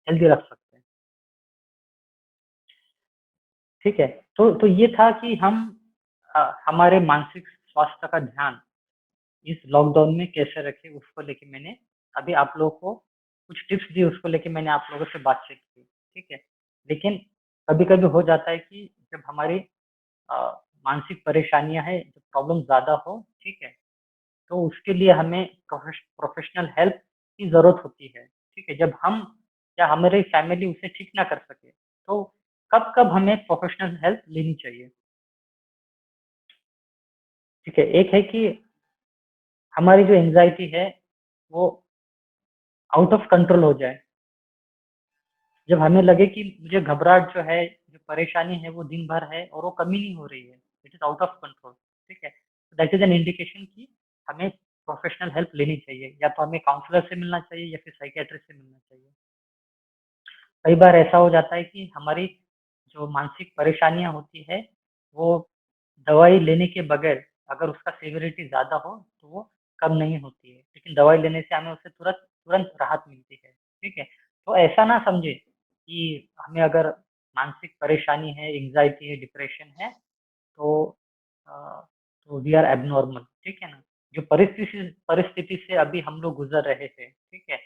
हेल्दी रख सकते हैं, ठीक है। तो ये था कि हम हमारे मानसिक स्वास्थ्य का ध्यान इस लॉकडाउन में कैसे रखें, उसको लेके मैंने अभी आप लोगों को कुछ टिप्स दी, उसको लेके मैंने आप लोगों से बातचीत की, ठीक है। लेकिन कभी कभी हो जाता है कि जब हमारी अ, मानसिक परेशानियां हैं, जब प्रॉब्लम ज्यादा हो, ठीक है, तो उसके लिए हमें प्रोफेशनल हेल्प की जरूरत होती है, ठीक है। जब हम या हमारी फैमिली उसे ठीक ना कर सके, तो कब कब हमें प्रोफेशनल हेल्प लेनी चाहिए, ठीक है। एक है कि हमारी जो एंजाइटी है वो आउट ऑफ कंट्रोल हो जाए, जब हमें लगे कि मुझे घबराहट जो है, जो परेशानी है वो दिन भर है और वो कमी नहीं हो रही है, it is out of control, ठीक है। दैट इज एन इंडिकेशन कि हमें प्रोफेशनल हेल्प लेनी चाहिए, या तो हमें काउंसलर से मिलना चाहिए या फिर साइकेट्रिस्ट से मिलना चाहिए। कई बार ऐसा हो जाता है कि हमारी जो मानसिक परेशानियां होती है वो दवाई लेने के बगैर, अगर उसका सीवियरिटी ज्यादा हो तो वो कम नहीं होती है, लेकिन दवाई लेने से हमें उससे तुरंत तुरंत राहत मिलती है, ठीक है। तो ऐसा ना समझे कि हमें अगर मानसिक परेशानी है, एंजाइटी है, डिप्रेशन है, तो तो वी आर एबनॉर्मल, ठीक है ना। जो परिस्थिति से अभी हम लोग गुजर रहे थे, ठीक है,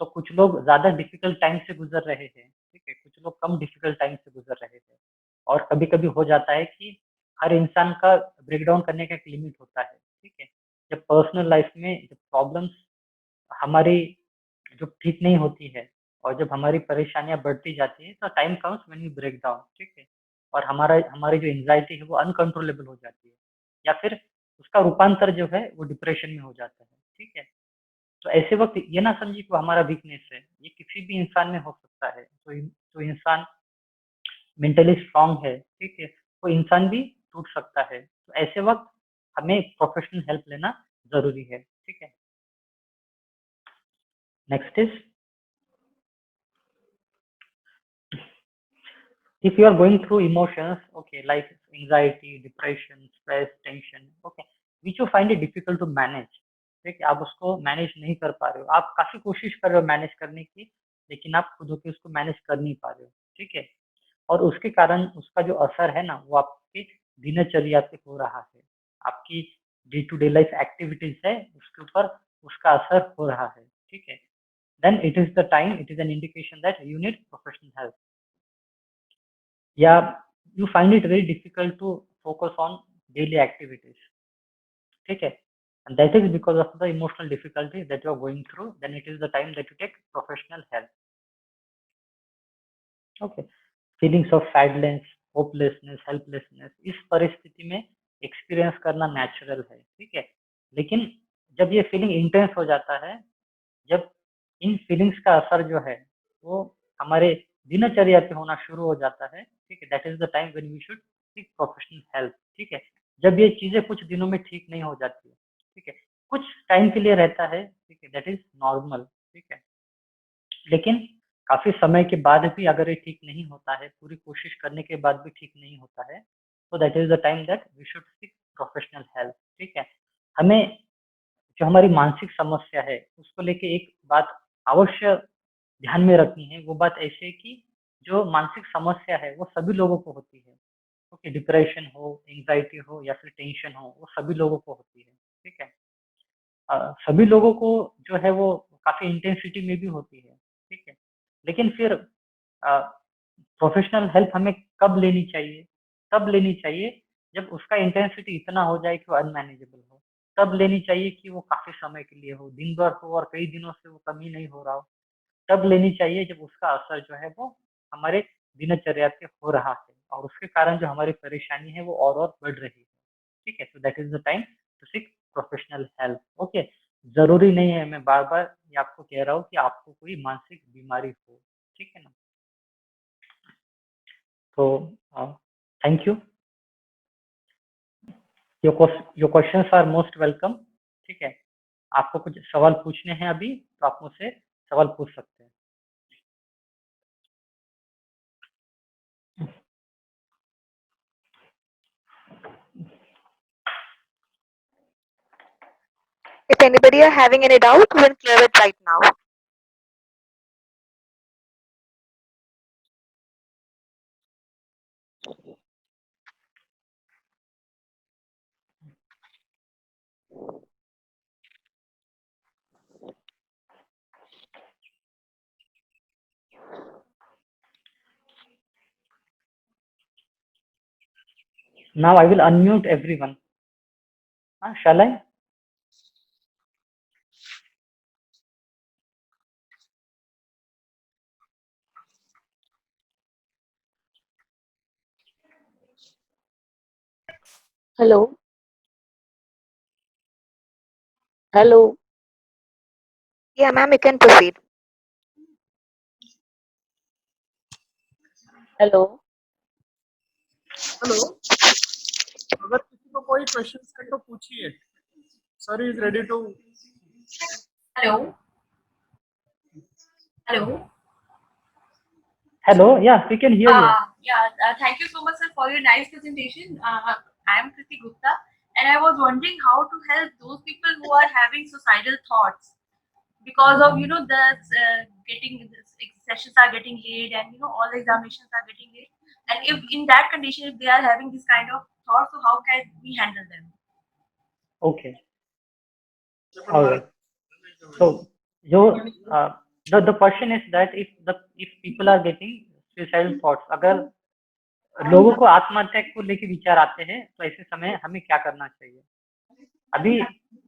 तो कुछ लोग ज्यादा डिफिकल्ट टाइम से गुजर रहे थे, ठीक है, कुछ लोग कम डिफिकल्ट टाइम से गुजर रहे थे, और कभी कभी हो जाता है कि हर इंसान का ब्रेकडाउन करने का एक लिमिट होता है, ठीक है। जब पर्सनल लाइफ में जब प्रॉब्लम्स हमारी जो ठीक नहीं होती है, और जब हमारी परेशानियां बढ़ती जाती है, तो time comes when we break down, ठीक है, और हमारी जो एंजाइटी है वो अनकंट्रोलेबल हो जाती है, या फिर उसका रूपांतर जो है वो डिप्रेशन में हो जाता है, ठीक है। तो ऐसे वक्त ये ना समझिए कि वो हमारा वीकनेस है, ये किसी भी इंसान में हो सकता है। तो इंसान मेंटली स्ट्रांग है, ठीक है, वो इंसान भी टूट सकता है, तो ऐसे वक्त हमें प्रोफेशनल हेल्प लेना जरूरी है, ठीक है। Next is, if you are going through emotions, okay, like anxiety, depression, stress, tension, okay, which you find it difficult to manage, ठीक है, आप उसको मैनेज नहीं कर पा रहे हो, आप काफी कोशिश कर रहे हो मैनेज करने की, लेकिन आप खुद होकर उसको मैनेज कर नहीं पा रहे हो, ठीक है, और उसके कारण उसका जो असर है ना वो आपकी दिनचर्या पे हो रहा है, आपकी day to day life activities है उसके ऊपर उसका असर हो रहा है, ठीक है। Then it is the time, it is an indication that you need professional help, या you find it very difficult to focus on daily activities, ठीक है, and that is because of the emotional difficulty that you are going through, then it is the time that you take professional help, okay। feelings of sadness, hopelessness, helplessness, इस परिस्थिति में experience करना natural है, ठीक है, लेकिन जब ये फीलिंग इंटेंस हो जाता है, जब इन फीलिंग्स का असर जो है वो हमारे दिनचर्या पे होना शुरू हो जाता है, ठीक है, that is the time when we should seek professional help, ठीक है। जब ये चीजें कुछ दिनों में ठीक नहीं हो जाती है, ठीक है, कुछ टाइम के लिए रहता है, ठीक है, दैट इज नॉर्मल, ठीक है, लेकिन काफी समय के बाद भी अगर ये ठीक नहीं होता है, पूरी कोशिश करने के बाद भी ठीक नहीं होता है, तो that is the time that we should seek professional help, ठीक है। हमें जो हमारी मानसिक समस्या है उसको लेके एक बात अवश्य ध्यान में रखनी है, वो बात ऐसे है कि जो मानसिक समस्या है वो सभी लोगों को होती है, ओके, डिप्रेशन हो, एंजाइटी हो या फिर टेंशन हो, वो सभी लोगों को होती है, ठीक है। सभी लोगों को जो है वो काफी इंटेंसिटी में भी होती है, ठीक है, लेकिन फिर प्रोफेशनल हेल्प हमें कब लेनी चाहिए, तब लेनी चाहिए जब उसका इंटेंसिटी इतना हो जाए कि वो अनमैनेजेबल हो, तब लेनी चाहिए कि वो काफी समय के लिए हो, दिन भर हो और कई दिनों से वो कमी नहीं हो रहा हो, तब लेनी चाहिए जब उसका असर जो है वो हमारे दिनचर्या पे हो रहा है, और उसके कारण जो हमारी परेशानी है वो और बढ़ रही है, ठीक है। So that is the time to seek professional help, okay. जरूरी नहीं है, मैं बार बार ये आपको कह रहा हूँ कि आपको कोई मानसिक बीमारी हो, ठीक है ना। तो thank you, your questions are most welcome, ठीक है। आपको कुछ सवाल पूछने हैं अभी तो आप मुझसे सवाल पूछ सकते हैं। If anybody are having any doubt, we will clear it right now. Now I will unmute everyone. Shall I? Hello. Hello. Yeah, ma'am, you can proceed. Hello. Hello, अगर किसी को कोई क्वेश्चन है तो पूछिए। Sir is ready to. Hello. Hello. Hello. Yeah, we can hear you. Thank you so much, sir, for your nice presentation. I am Kriti Gupta, and I was wondering how to help those people who are having suicidal thoughts because of the getting sessions are getting late, and all the examinations are getting late. And if in that condition, if they are having this kind of thoughts, so how can we handle them? Okay. All right. So the question is that if people are getting suicidal thoughts, अगर लोगों को आत्महत्या को लेके विचार आते हैं तो ऐसे समय हमें क्या करना चाहिए? अभी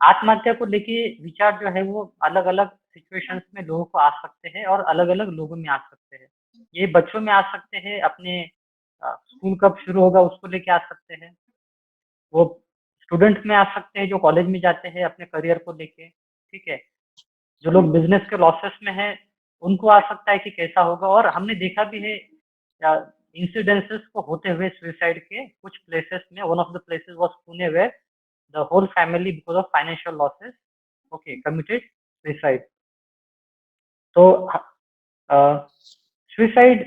आत्महत्या को लेके विचार जो है वो अलग अलग सिचुएशंस में लोगों को आ सकते हैं और अलग अलग लोगों में आ सकते हैं। ये बच्चों में आ सकते हैं, अपने स्कूल कब शुरू होगा उसको लेके आ सकते हैं, वो स्टूडेंट्स में आ सकते हैं जो कॉलेज में जाते हैं अपने करियर को लेके, ठीक है। जो लोग बिजनेस के लॉसेस में हैं उनको आ सकता है कि कैसा होगा, और हमने देखा भी है इंसिडेंसेस को होते हुए सुसाइड के कुछ प्लेसेस में। One of the places was Pune where the whole family because of financial losses committed suicide. तो सुसाइड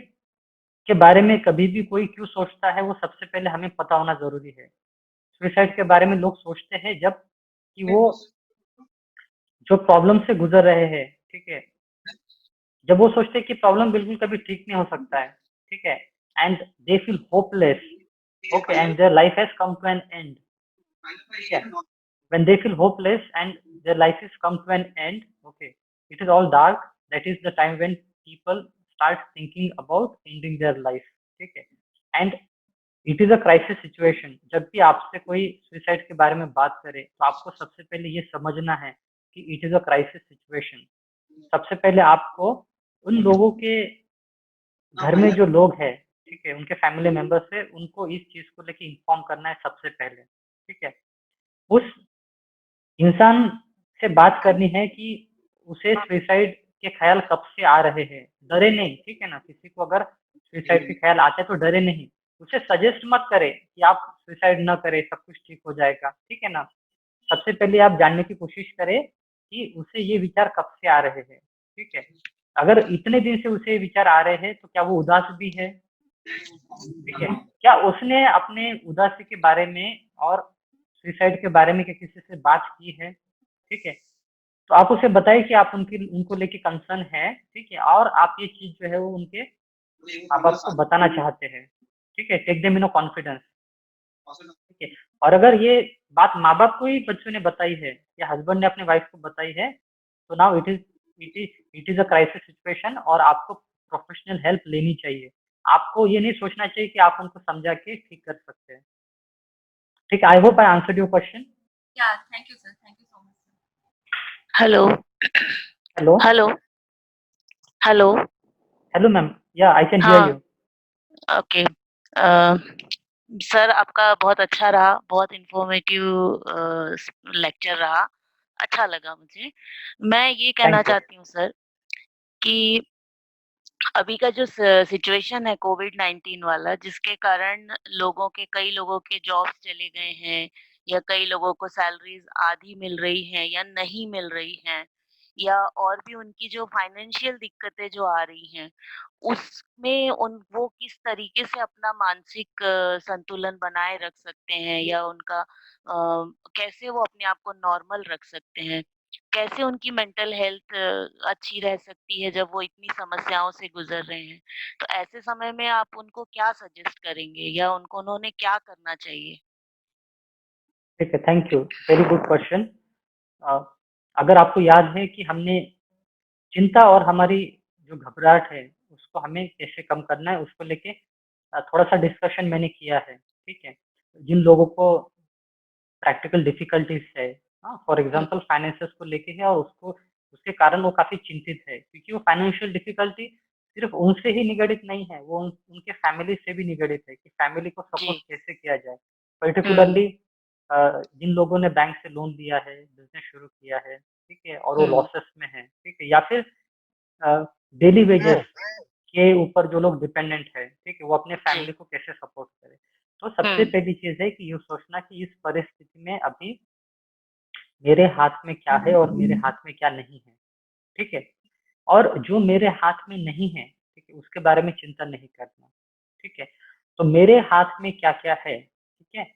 के बारे में कभी भी कोई क्यों सोचता है वो सबसे पहले हमें पता होना जरूरी है। सुसाइड के बारे में लोग सोचते हैं जब कि वो जो प्रॉब्लम से गुजर रहे हैं, ठीक है, जब वो सोचते हैं कि प्रॉब्लम बिल्कुल कभी ठीक नहीं हो सकता है, ठीक है, and they feel hopeless, okay, and their life has come to an end, ठीक है। When they feel hopeless and their life is come to an end, okay, it is all dark, that is the time when people start thinking about ending their life, ठीक है। And it is a crisis situation. जब भी आपसे कोई suicide के बारे में बात करे तो आपको सबसे पहले ये समझना है कि it is a crisis situation. सबसे पहले आपको उन लोगों के घर में जो लोग हैं, ठीक है, उनके फैमिली मेंबर्स से उनको इस चीज को लेके इन्फॉर्म करना है सबसे पहले, ठीक है। उस इंसान से बात करनी है कि उसे सुसाइड के ख्याल कब से आ रहे हैं, डरे नहीं, ठीक है ना। किसी को अगर सुसाइड के ख्याल आते हैं तो डरे नहीं, उसे सजेस्ट मत करे कि आप सुसाइड न करें, सब कुछ ठीक हो जाएगा, ठीक है ना। सबसे पहले आप जानने की कोशिश करें कि उसे ये विचार कब से आ रहे हैं, ठीक है। अगर इतने दिन से उसे विचार आ रहे हैं तो क्या वो उदास भी है, ठीक है, क्या उसने अपने उदासी के बारे में और सुसाइड के बारे में क्या किसी से बात की है, ठीक है। तो आप उसे बताइए कि आप उनको लेके कंसर्न है, ठीक है, और आप ये चीज जो है वो उनके माँ बाप को बताना चाहते हैं, ठीक है। टेक देम इन कॉन्फिडेंस, ठीक है। और अगर ये बात माँ बाप को ही बच्चों ने बताई है या हस्बैंड ने अपने वाइफ को बताई है तो now it is a crisis situation और आपको प्रोफेशनल हेल्प लेनी चाहिए। आपको ये नहीं सोचना चाहिए कि आप उनको समझा के ठीक कर सकते हैं, ठीक है। I hope I answered your question. Yeah, thank you, sir. Thank you so much, sir. Hello. Hello Hello. Hello. Hello ma'am, या आई कैन हियर हाँ, यू। ओके। सर आपका बहुत अच्छा रहा, बहुत इंफॉर्मेटिव लेक्चर रहा, अच्छा लगा मुझे। मैं ये कहना थैंक यू। चाहती हूँ सर कि अभी का जो सिचुएशन है कोविड-19 वाला, जिसके कारण कई लोगों के जॉब्स चले गए हैं या कई लोगों को सैलरीज आधी मिल रही हैं या नहीं मिल रही हैं, या और भी उनकी जो फाइनेंशियल दिक्कतें जो आ रही हैं, उसमें वो किस तरीके से अपना मानसिक संतुलन बनाए रख सकते हैं, या उनका कैसे वो अपने आप को नॉर्मल रख सकते हैं? कैसे उनकी मेंटल हेल्थ अच्छी रह सकती है जब वो इतनी समस्याओं से गुज़र रहे हैं? तो ऐसे समय में आप उनको क्या सजेस्ट करेंगे, या उन्होंने क्या करना चाहिए? ठीक है, thank you, very good question. अगर आपको याद है कि हमने चिंता और हमारी जो घबराहट है उसको हमें कैसे कम करना है, उसको लेके थोड़ा सा डिस्कशन मैंने किया है। ठीक है, जिन लोगों को प्रैक्टिकल डिफिकल्टीज है, फॉर एग्जांपल फाइनेंसेस को लेके है, और उसको उसके कारण वो काफी चिंतित है, क्योंकि वो फाइनेंशियल डिफिकल्टी सिर्फ उनसे ही निगड़ित नहीं है, वो उनके फैमिली से भी निगड़ित है कि फैमिली को सपोर्ट जी। कैसे किया जाए। पर्टिकुलरली जिन लोगों ने बैंक से लोन लिया है, बिजनेस शुरू किया है, ठीक है, और वो लॉसेस में है, ठीक है, या फिर डेली वेजेस के ऊपर जो लोग डिपेंडेंट है, ठीक है, वो अपने फैमिली को कैसे सपोर्ट करे। तो सबसे पहली चीज है कि ये सोचना कि इस परिस्थिति में अभी मेरे हाथ में क्या है और मेरे हाथ में क्या नहीं है। ठीक है, और जो मेरे हाथ में नहीं है, ठीक है, उसके बारे में चिंता नहीं करना। ठीक है, तो मेरे हाथ में क्या क्या है, ठीक है,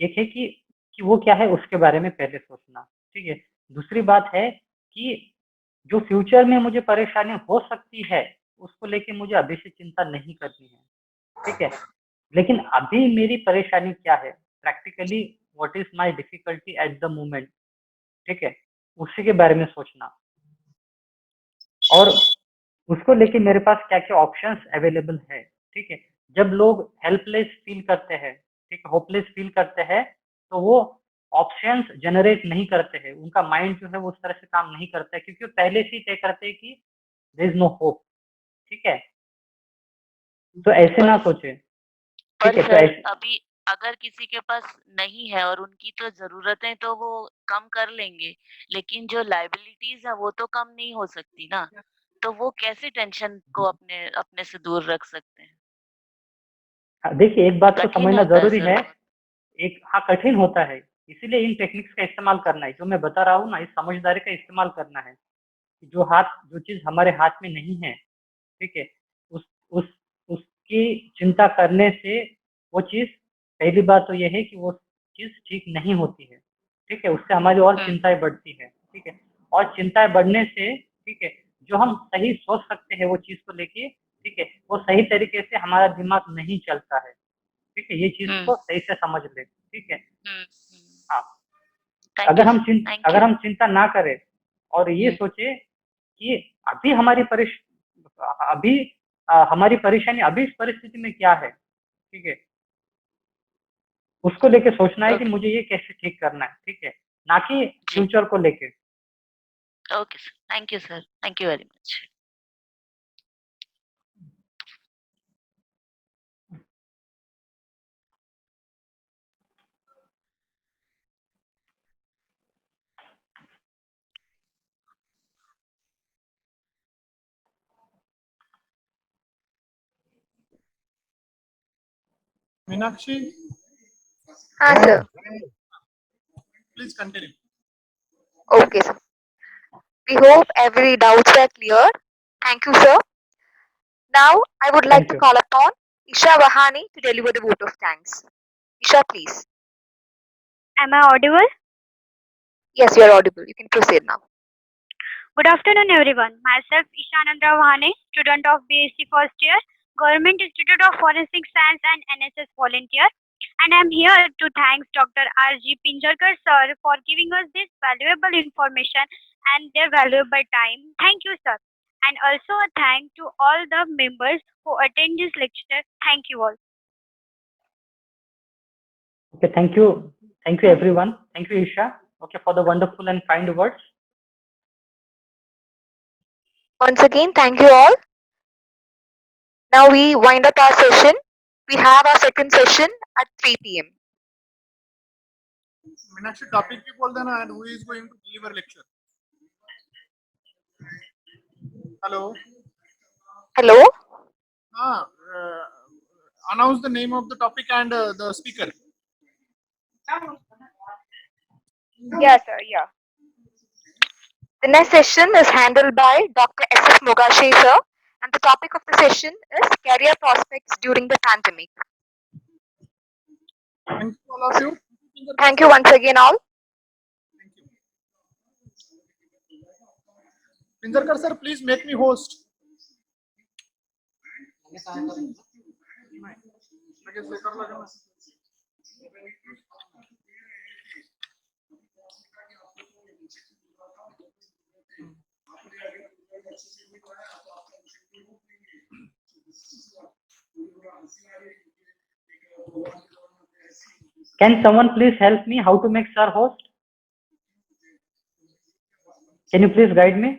एक है कि वो क्या है उसके बारे में पहले सोचना। ठीक है, दूसरी बात है कि जो फ्यूचर में मुझे परेशानी हो सकती है उसको लेके मुझे अभी से चिंता नहीं करनी है। ठीक है, लेकिन अभी मेरी परेशानी क्या है, practically what is my difficulty at the moment, ठीक है, उसी के बारे में सोचना, और उसको लेके मेरे पास क्या क्या ऑप्शंस अवेलेबल है। ठीक है, जब लोग हेल्पलेस फील करते हैं, ठीक है, होपलेस फील करते हैं, तो वो ऑप्शंस जनरेट नहीं करते हैं, उनका माइंड जो है वो उस तरह से काम नहीं करता है, क्योंकि वो पहले से ही तय करते हैं कि देयर इज नो होप। ठीक है, तो ऐसे ना सोचे। ठीक पर है, तो सर ऐसे अभी अगर किसी के पास नहीं है और उनकी तो ज़रूरतें तो वो कम कर लेंगे, लेकिन जो लायबिलिटीज़ है वो तो कम नहीं हो सकती ना, तो वो कैसे टेंशन को अपने अपने से दूर रख सकते हैं? देखिए, एक बात को कठिन समझना होता है जरूरी सर है। बहुत। एक, हाँ, कठिन होता है, इसीलिए इन टेक्निक्स का इस्तेमाल करना है, जो मैं बता रहा हूँ ना, इस समझदारी का इस्तेमाल करना है कि जो चीज हमारे हाथ में नहीं है, ठीक है, उस उस उसकी चिंता करने से वो चीज, पहली बात तो ये है कि वो चीज ठीक नहीं होती है। ठीक है, उससे हमारी और चिंताएं बढ़ती है। ठीक है, और चिंताएं बढ़ने से, ठीक है, जो हम सही सोच सकते हैं वो चीज को लेके, ठीक है, वो सही तरीके से हमारा दिमाग नहीं चलता है। ठीक है, ये चीज को सही से समझ ले। ठीक है, हाँ, थैंक यू सर, थैंक अगर यू। हम चिंता ना करें और ये सोचे कि अभी अभी हमारी परेशानी अभी इस परिस्थिति में क्या है, ठीक है, उसको लेके सोचना है कि ओके, मुझे ये कैसे ठीक करना है। ठीक है, ना कि जी, फ्यूचर को लेके। Okay sir, thank you sir, thank you very much. Meenakshi, हाँ sir, please continue. Okay sir, we hope every doubts were clear. Thank you sir. Now I would like thank to you. call upon Isha Vahani to deliver the vote of thanks. Isha, please. Am I audible? Yes, you are audible. You can proceed now. Good afternoon, everyone. Myself, Ishanandra Vahane, student of BSc first year, Government Institute of Forensic Science and NSS volunteer. And I'm here to thank Dr. R.G. Pinjarkar sir for giving us this valuable information and their valuable time. Thank you, sir. And also a thank to all the members who attend this lecture. Thank you all. Okay, thank you everyone. Thank you, Isha. Okay, for the wonderful and kind words. Once again, thank you all. Now we wind up our session. We have our second session at 3 p.m. Meenakshi, topic भी बोल देना and who is going to deliver lecture. Hello. Hello? Announce the name of the topic and the speaker. Yeah, sir. Yeah. The next session is handled by Dr. S.F. Mogashi, sir, and the topic of the session is career prospects during the pandemic. Thank you, all of you. Thank you once again, all. Thank you. Pinjarkar sir, please make me host. लगेच हे करावं लागेल ना. Can someone please help me how to make sir host? Can you please guide me?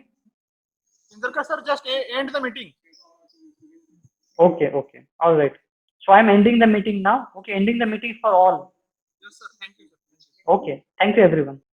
Pinjarkar sir, just end the meeting. Okay, okay. All right. So I'm ending the meeting now. Okay, ending the meeting for all. Yes, sir. Thank you, sir. Okay. Thank you, everyone.